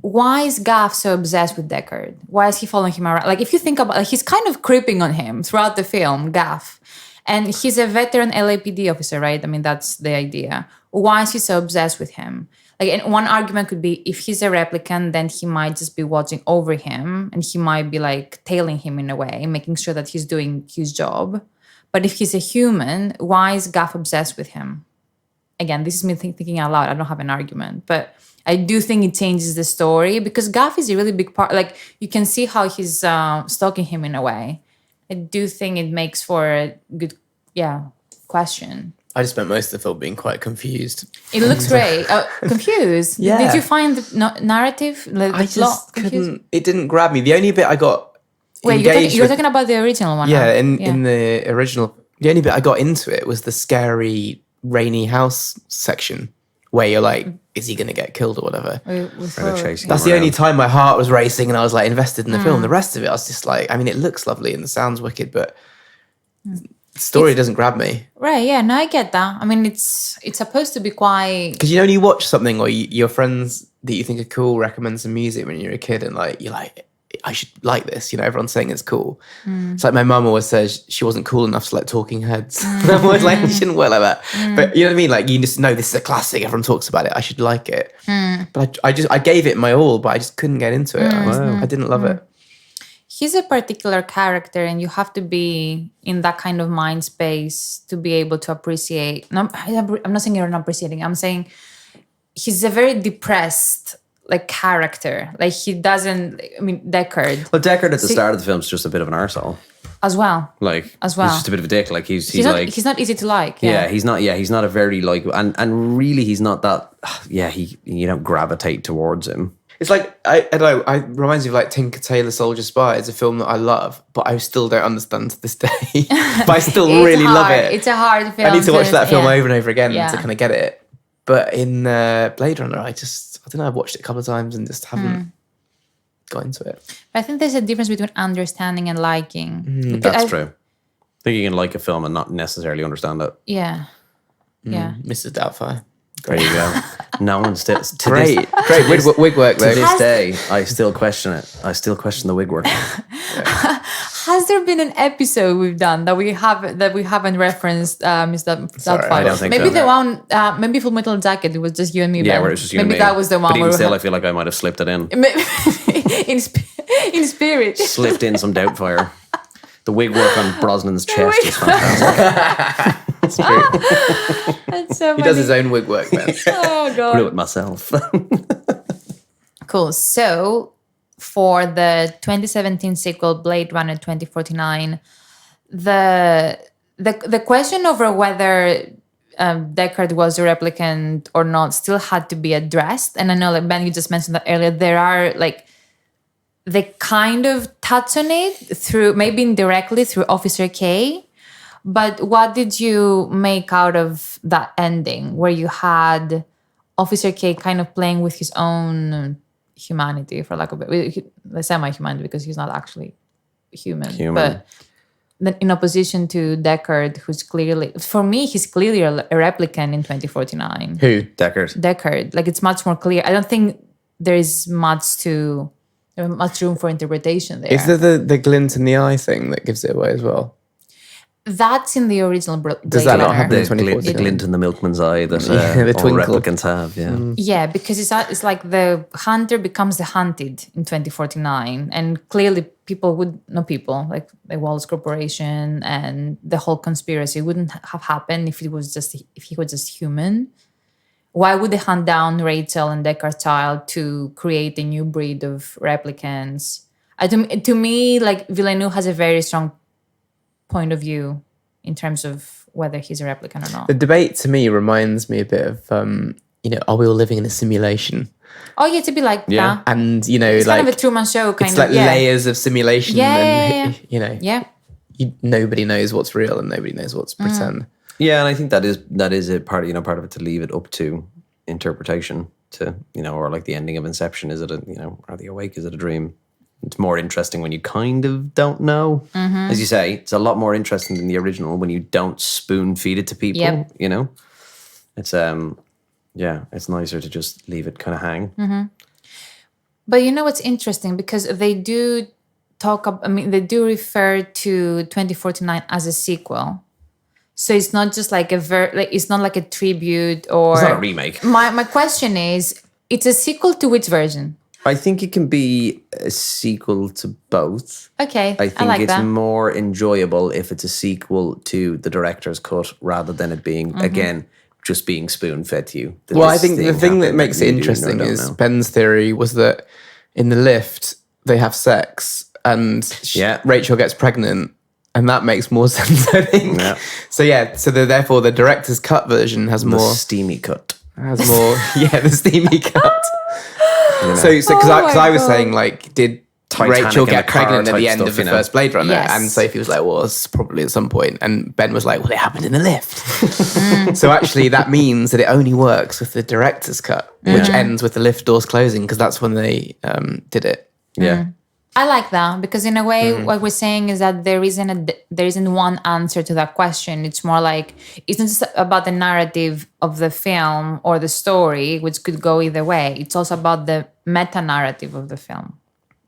Speaker 5: why is Gaff so obsessed with Deckard? Why is he following him around? Like, if you think about it, he's kind of creeping on him throughout the film, Gaff. And he's a veteran LAPD officer, right? I mean, that's the idea. Why is he so obsessed with him? Like, and one argument could be if he's a replicant, then he might just be watching over him and he might be like tailing him in a way, making sure that he's doing his job. But if he's a human, why is Gaff obsessed with him? Again, this is me thinking out loud. I don't have an argument. But I do think it changes the story because Gaff is a really big part. Like, you can see how he's stalking him in a way. I do think it makes for a good, question.
Speaker 6: I just spent most of the film being quite confused.
Speaker 5: It looks great. Confused.
Speaker 6: Yeah.
Speaker 5: Did you find the narrative, the
Speaker 6: I
Speaker 5: plot
Speaker 6: just
Speaker 5: confusing?
Speaker 6: couldn't. It didn't grab me. The only bit I got
Speaker 5: Wait,
Speaker 6: engaged
Speaker 5: you're
Speaker 6: with-
Speaker 5: talking about the original one?
Speaker 6: Yeah,
Speaker 5: now.
Speaker 6: in the original, the only bit I got into it was the scary rainy house section where you're like, is he going to get killed or whatever? That's the only time my heart was racing and I was like invested in the film. The rest of it, I was just like, I mean, it looks lovely and the sound's wicked, but the story doesn't grab me.
Speaker 5: Right, yeah, no, I get that. I mean, it's supposed to be quite...
Speaker 6: Because you know when you watch something or your friends that you think are cool recommend some music when you're a kid and like you're like, I should like this, you know, everyone's saying it's cool. It's like my mum always says she wasn't cool enough to like Talking Heads. And I'm always like, you shouldn't work like that. But you know what I mean? Like you just know this is a classic, everyone talks about it, I should like it. But I gave it my all, but I just couldn't get into it. I didn't love it.
Speaker 5: He's a particular character and you have to be in that kind of mind space to be able to appreciate. No, I'm not saying you're not appreciating. I'm saying he's a very depressed like character. Like he doesn't, I mean, Deckard.
Speaker 7: Well, Deckard at the start of the film is just a bit of an arsehole.
Speaker 5: As well.
Speaker 7: He's just a bit of a dick. Like he's
Speaker 5: not easy to like.
Speaker 7: Yeah, he's not a very like, and really he's not that, you don't gravitate towards him.
Speaker 6: It's like, I don't know, it reminds me of like Tinker Tailor Soldier Spy. It's a film that I love, but I still don't understand to this day. But I still really love it.
Speaker 5: It's a hard film.
Speaker 6: I need to watch that film over and over again
Speaker 5: Yeah.
Speaker 6: to kind of get it. But in Blade Runner, I don't know, I've watched it a couple of times and just haven't got into it.
Speaker 5: But I think there's a difference between understanding and liking.
Speaker 7: That's true. I think you can like a film and not necessarily understand it.
Speaker 5: Yeah. Yeah.
Speaker 6: Mrs. Doubtfire.
Speaker 7: There you go. No one still...
Speaker 6: Great wig work though.
Speaker 7: To this day, I still question it. I still question the wig work.
Speaker 5: Has there been an episode we've done that we haven't referenced Mr. Doubtfire?
Speaker 7: I don't think
Speaker 5: maybe
Speaker 7: so.
Speaker 5: the one, maybe Full Metal Jacket. It was just you and me.
Speaker 7: Yeah,
Speaker 5: Ben.
Speaker 7: where it was just you and
Speaker 5: maybe
Speaker 7: me.
Speaker 5: that was the one.
Speaker 7: But even
Speaker 5: where
Speaker 7: still, I feel like I might have slipped it in.
Speaker 5: in spirit.
Speaker 7: Slipped in some Doubtfire. The wig work on Brosnan's chest is fantastic.
Speaker 5: That's so funny.
Speaker 6: He does his own wig work, man.
Speaker 5: Oh god.
Speaker 7: Blew it myself.
Speaker 5: Cool. So for the 2017 sequel Blade Runner 2049, the question over whether Deckard was a replicant or not still had to be addressed. And I know, like Ben, you just mentioned that earlier. There are like they kind of touch on it through maybe indirectly through Officer K. But what did you make out of that ending where you had Officer K kind of playing with his own humanity, for lack of the semi-humanity, because he's not actually human. But then in opposition to Deckard, who's clearly, for me, he's clearly a replicant in 2049.
Speaker 6: Who?
Speaker 5: Deckard. Like it's much more clear. I don't think there is much room for interpretation there.
Speaker 6: Is there the glint in the eye thing that gives it away as well?
Speaker 5: That's in the original Blade
Speaker 6: Does that not
Speaker 5: Runner.
Speaker 6: happen in
Speaker 7: The
Speaker 6: 2014?
Speaker 7: glint in the milkman's eye that
Speaker 6: the
Speaker 7: all
Speaker 6: twinkle.
Speaker 7: replicants have, yeah.
Speaker 5: Yeah, because it's like the hunter becomes the hunted in 2049. And clearly like the Wallace Corporation and the whole conspiracy wouldn't have happened if he was just human. Why would they hunt down Rachel and Deckard's child to create a new breed of replicants? To me, like Villeneuve has a very strong point of view in terms of whether he's a replicant or not.
Speaker 6: The debate to me reminds me a bit of, are we all living in a simulation?
Speaker 5: Oh, yeah, to be like that.
Speaker 6: And,
Speaker 5: It's
Speaker 6: like...
Speaker 5: kind of a Truman Show kind
Speaker 6: it's
Speaker 5: of.
Speaker 6: like layers of simulation.
Speaker 5: Yeah.
Speaker 6: And, nobody knows what's real and nobody knows what's pretend.
Speaker 7: Yeah, and I think that is a part of it to leave it up to interpretation to, or like the ending of Inception. Is it are they awake? Is it a dream? It's more interesting when you kind of don't know.
Speaker 5: Mm-hmm.
Speaker 7: As you say, it's a lot more interesting than the original when you don't spoon feed it to people, It's, it's nicer to just leave it kind of hang.
Speaker 5: Mm-hmm. But what's interesting? Because they do they do refer to 2049 as a sequel. So it's not just like it's not like a tribute or...
Speaker 7: It's not a remake.
Speaker 5: My question is, it's a sequel to which version?
Speaker 7: I think it can be a sequel to both.
Speaker 5: Okay,
Speaker 7: I think
Speaker 5: like
Speaker 7: it's
Speaker 5: that.
Speaker 7: more enjoyable if it's a sequel to the director's cut rather than it being, again, just being spoon-fed to you.
Speaker 6: Well, I think the thing that makes it interesting is Ben's theory was that in the lift, they have sex and Rachel gets pregnant And that makes more sense, I think.
Speaker 7: Yeah.
Speaker 6: So therefore the director's cut version has
Speaker 7: The
Speaker 6: more...
Speaker 7: steamy cut.
Speaker 6: Has more... yeah, the steamy cut.
Speaker 7: You know.
Speaker 6: So because I was
Speaker 5: God.
Speaker 6: saying, like, did
Speaker 7: Titanic
Speaker 6: Rachel
Speaker 7: in
Speaker 6: get
Speaker 7: the car
Speaker 6: pregnant at
Speaker 7: type
Speaker 6: the end
Speaker 7: stuff,
Speaker 6: of the
Speaker 7: you know?
Speaker 6: first Blade Runner?
Speaker 5: Yes.
Speaker 6: And Sophie was like, well, it's probably at some point. And Ben was like, well, it happened in the lift. So actually that means that it only works with the director's cut, which ends with the lift doors closing, because that's when they did it.
Speaker 7: Yeah.
Speaker 5: I like that because in a way, what we're saying is that there isn't one answer to that question. It's more like it's not just about the narrative of the film or the story, which could go either way. It's also about the meta narrative of the film,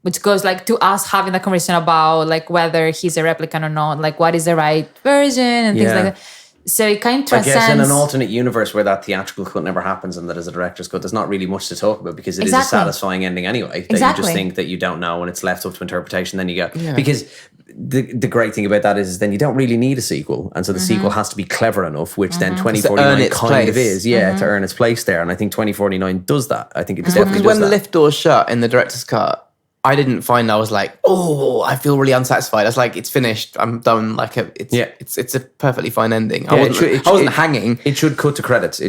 Speaker 5: which goes like to us having the conversation about like whether he's a replicant or not, like what is the right version and things like that. So it kind of
Speaker 7: I
Speaker 5: transcends.
Speaker 7: guess in an alternate universe where that theatrical cut never happens and that is a director's cut, there's not really much to talk about because it is a satisfying ending anyway. That you just think that you don't know and it's left up to interpretation. Then you go, because the great thing about that is then you don't really need a sequel. And so the sequel has to be clever enough, which then 2049 kind of is, to earn its place there. And I think 2049 does that. I think it definitely does
Speaker 6: When
Speaker 7: that.
Speaker 6: the lift doors shut in the director's cut, I didn't find I was like, oh, I feel really unsatisfied. I was like, it's finished. I'm done. Like, it's a perfectly fine ending. I wasn't hanging.
Speaker 7: It should cut to credits.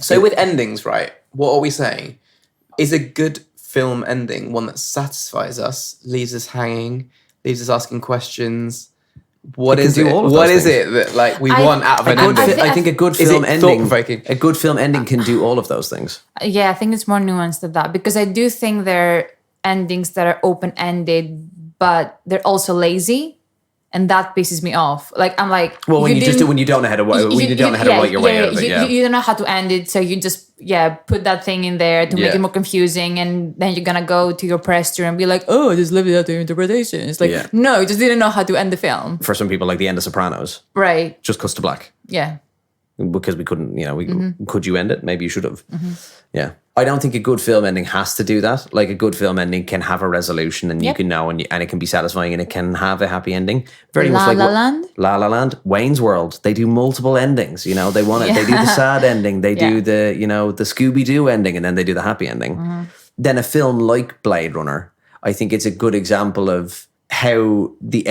Speaker 6: So with endings, right? What are we saying? Is a good film ending one that satisfies us, leaves us hanging, leaves us asking questions? What is it? What is it that like we want out of an ending?
Speaker 7: I think a good film ending.
Speaker 6: Thought-provoking?
Speaker 7: A good film ending can do all of those things.
Speaker 5: Yeah, I think it's more nuanced than that because I do think there are endings that are open-ended, but they're also lazy, and that pisses me off. Like I'm like,
Speaker 7: well, when you don't know how to write your way out of it.
Speaker 5: You don't know how to end it, so you just put that thing in there to make it more confusing, and then you're gonna go to your press tour and be like, oh, just leave it up to your interpretation. It's like, no, you just didn't know how to end the film.
Speaker 7: For some people, like the end of Sopranos,
Speaker 5: right?
Speaker 7: Just cuts to black.
Speaker 5: Yeah.
Speaker 7: Because we couldn't, could you end it? Maybe you should have. Yeah. I don't think a good film ending has to do that. Like a good film ending can have a resolution and you can know and it can be satisfying and it can have a happy ending. Very much like La La Land, Wayne's World. They do multiple endings. They want it. They do the sad ending. They do the, the Scooby-Doo ending and then they do the happy ending. Then a film like Blade Runner, I think it's a good example of how the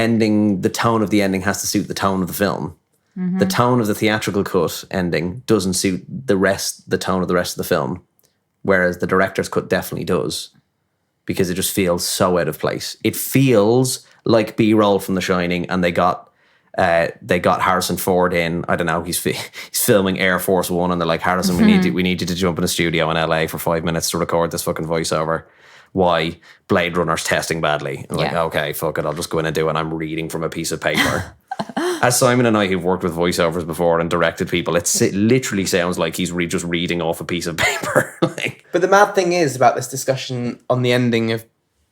Speaker 7: tone of the ending has to suit the tone of the film. The tone of the theatrical cut ending doesn't suit the tone of the rest of the film, whereas the director's cut definitely does, because it just feels so out of place. It feels like B-roll from The Shining, and they got Harrison Ford in. I don't know. He's filming Air Force One, and they're like, Harrison, we need you to jump in a studio in LA for 5 minutes to record this fucking voiceover. Why? Blade Runner's testing badly. I'm like, okay, fuck it, I'll just go in and do it. And I'm reading from a piece of paper. As Simon and I who've worked with voiceovers before and directed people, it literally sounds like he's just reading off a piece of paper.
Speaker 6: But the mad thing is about this discussion on the ending of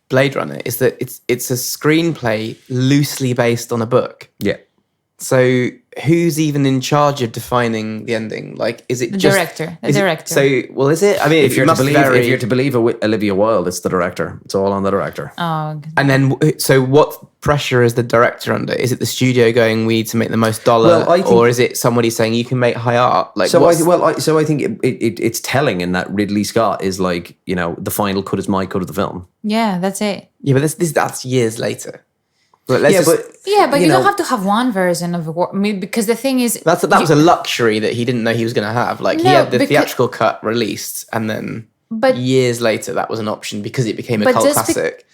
Speaker 6: Blade Runner is that it's a screenplay loosely based on a book.
Speaker 7: Yeah.
Speaker 6: So who's even in charge of defining the ending? Like, is it
Speaker 5: the
Speaker 6: just
Speaker 5: director? The director.
Speaker 6: Is it? I mean,
Speaker 7: if you're to believe Olivia Wilde, it's the director. It's all on the director.
Speaker 5: Oh. Okay.
Speaker 6: And then, so what pressure is the director under? Is it the studio going, we need to make the most dollar, or is it somebody saying you can make high art? Like,
Speaker 7: I think it's telling in that Ridley Scott is like, the final cut is my cut of the film.
Speaker 5: Yeah, that's it.
Speaker 6: Yeah, but that's years later. But
Speaker 5: you don't have to have one version of because the thing is
Speaker 6: that was a luxury that he didn't know he was going to have. Like he had the theatrical cut released, and then years later that was an option because it became a cult classic.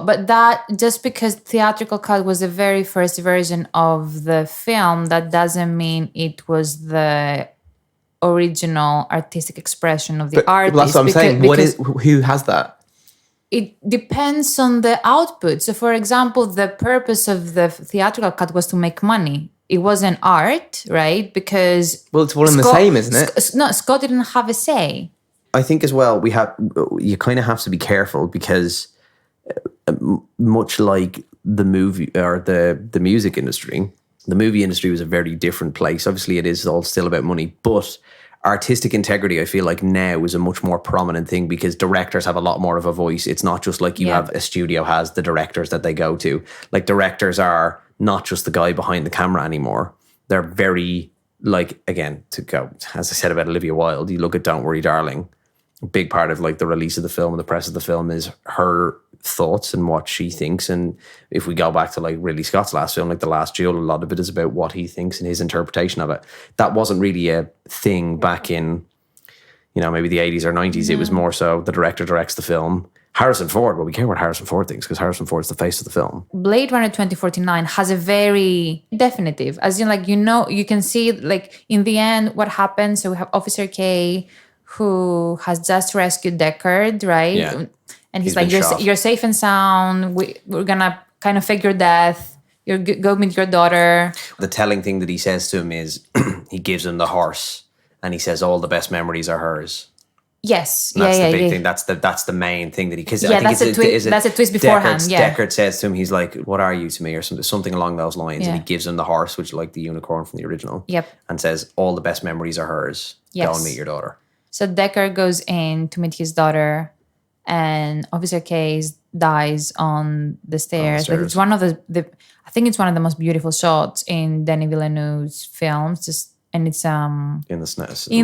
Speaker 5: But that just because theatrical cut was the very first version of the film, that doesn't mean it was the original artistic expression of the artist.
Speaker 6: That's what I'm saying. Who has that?
Speaker 5: It depends on the output. So, for example, the purpose of the theatrical cut was to make money. It wasn't art, right? Because
Speaker 6: it's all in the same, isn't it?
Speaker 5: Scott didn't have a say.
Speaker 7: I think as well, you kind of have to be careful because much like the movie or the music industry, the movie industry was a very different place. Obviously, it is all still about money, but artistic integrity, I feel like now is a much more prominent thing because directors have a lot more of a voice. It's not just like you have a studio has the directors that they go to. Like directors are not just the guy behind the camera anymore. They're very again, to go, as I said about Olivia Wilde, you look at Don't Worry Darling, a big part of like the release of the film and the press of the film is her thoughts and what she thinks. And if we go back to like Ridley Scott's last film, like The Last Duel, a lot of it is about what he thinks and his interpretation of it. That wasn't really a thing back in, maybe the 80s or 90s. It was more so the director directs the film. Harrison Ford, well, we care what Harrison Ford thinks because Harrison Ford's the face of the film.
Speaker 5: Blade Runner 2049 has a very definitive, as in like, you can see like in the end what happens. So we have Officer K who has just rescued Deckard, right?
Speaker 7: Yeah.
Speaker 5: And he's like, you're safe and sound. We're going to kind of fake your death. Go meet your daughter.
Speaker 7: The telling thing that he says to him is he gives him the horse and he says all the best memories are hers.
Speaker 5: Yes.
Speaker 7: And that's the big thing. That's the main thing that he... Because
Speaker 5: that's a twist beforehand.
Speaker 7: Deckard says to him, he's like, what are you to me? Or something along those lines. And he gives him the horse, which is like the unicorn from the original.
Speaker 5: Yep.
Speaker 7: And says, all the best memories are hers.
Speaker 5: Yes.
Speaker 7: Go and meet your daughter.
Speaker 5: So Deckard goes in to meet his daughter and Officer K dies on the stairs. Like it's one of I think it's one of the most beautiful shots in Denis Villeneuve's films. And it's
Speaker 7: in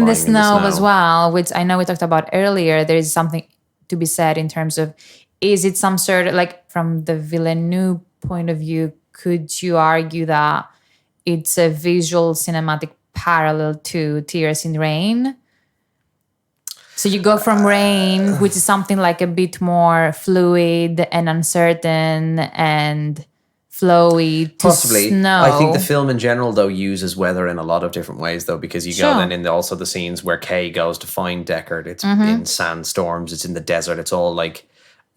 Speaker 7: the
Speaker 5: snow as well, which I know we talked about earlier. There is something to be said in terms of, is it some sort of, like from the Villeneuve point of view, could you argue that it's a visual cinematic parallel to Tears in Rain? So you go from Rain, which is something like a bit more fluid and uncertain and flowy, to
Speaker 7: possibly
Speaker 5: snow.
Speaker 7: I think the film in general though uses weather in a lot of different ways though, because you go then in also the scenes where Kay goes to find Deckard, it's in sandstorms, it's in the desert, it's all like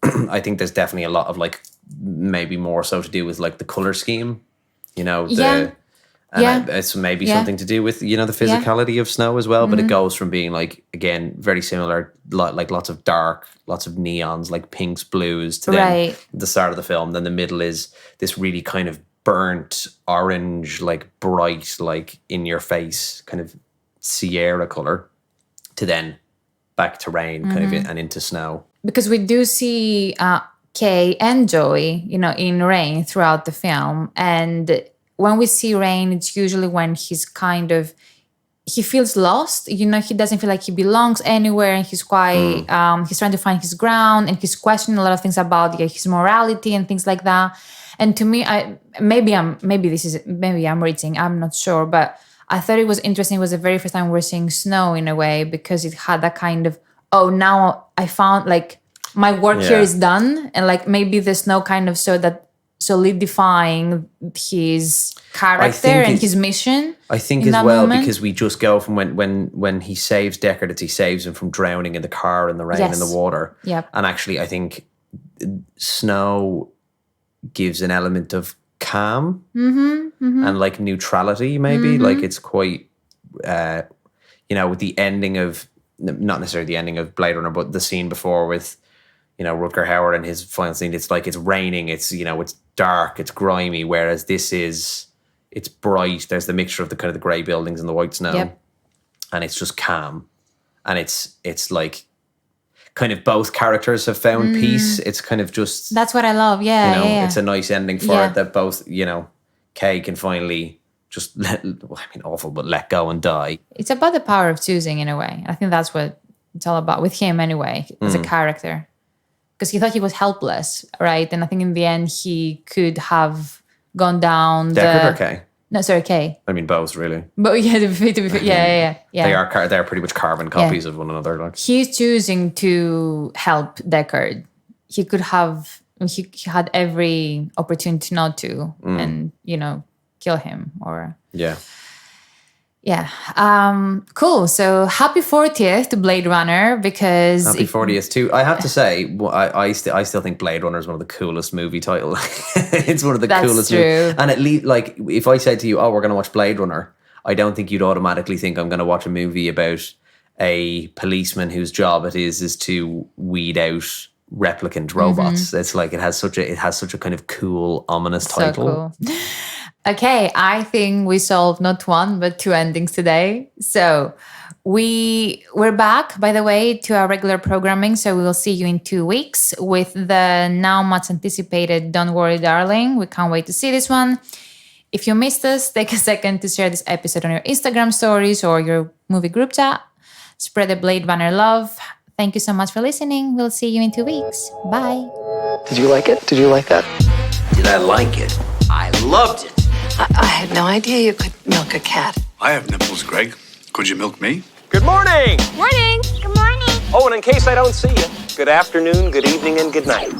Speaker 7: I think there's definitely a lot of like maybe more so to do with like the color scheme, it's maybe something to do with the physicality of snow as well, but it goes from being like, again, very similar, like lots of dark, lots of neons, like pinks, blues, to then the start of the film. Then the middle is this really kind of burnt orange, like bright, like in your face kind of Sierra color, to then back to rain kind of and into snow. Because
Speaker 5: we do see Kay and Joey, in Rain throughout the film, and when we see Rain, it's usually when he feels lost. He doesn't feel like he belongs anywhere, and he's quite, he's trying to find his ground, and he's questioning a lot of things about his morality and things like that. And to me, maybe I'm reaching, I'm not sure, but I thought it was interesting. It was the very first time we're seeing snow in a way, because it had that kind of, now I found like my work here is done, and like maybe the snow kind of showed that, solidifying his character and his mission. I think as well moment. Because we just go from when he saves Deckard, he saves him from drowning in the car, in the rain, in the water. Yep. And actually, I think snow gives an element of calm and like neutrality. Maybe like it's quite, with the ending of, not necessarily the ending of Blade Runner, but the scene before with, Rutger Hauer and his final scene. It's like it's raining. It's it's dark. It's grimy. Whereas this it's bright. There's the mixture of the kind of the grey buildings and the white snow, and it's just calm. And it's like kind of both characters have found peace. It's kind of just that's what I love. Yeah, it's a nice ending for it that both Kay can finally just awful, but let go and die. It's about the power of choosing in a way. I think that's what it's all about with him anyway, as a character. Because he thought he was helpless, right? And I think in the end he could have gone down Deckard or Kay? No, sorry, Kay. I mean both, really. But yeah. They're pretty much carbon copies of one another. Like he's choosing to help Deckard. He could have. He had every opportunity not to, and kill him or Yeah. Cool. So happy 40th to Blade Runner, because happy 40th too. I have to say, I still think Blade Runner is one of the coolest movie titles. It's one of the coolest. True. Movies. And at least, like, if I said to you, "Oh, we're going to watch Blade Runner," I don't think you'd automatically think I'm going to watch a movie about a policeman whose job it is to weed out replicant robots. It's like it has such a kind of cool, ominous title. So cool. Okay, I think we solved not one, but two endings today. So we're back, by the way, to our regular programming. So we will see you in 2 weeks with the now much anticipated Don't Worry, Darling. We can't wait to see this one. If you missed us, take a second to share this episode on your Instagram stories or your movie group chat. Spread the Blade Runner love. Thank you so much for listening. We'll see you in 2 weeks. Bye.
Speaker 8: Did you like it? Did you like that?
Speaker 11: Did I like it? I loved it.
Speaker 9: I had no idea you could milk a cat.
Speaker 12: I have nipples, Greg. Could you milk me?
Speaker 13: Good morning.
Speaker 2: Morning. Good morning.
Speaker 13: Oh, and in case I don't see you, good afternoon, good evening, and good night.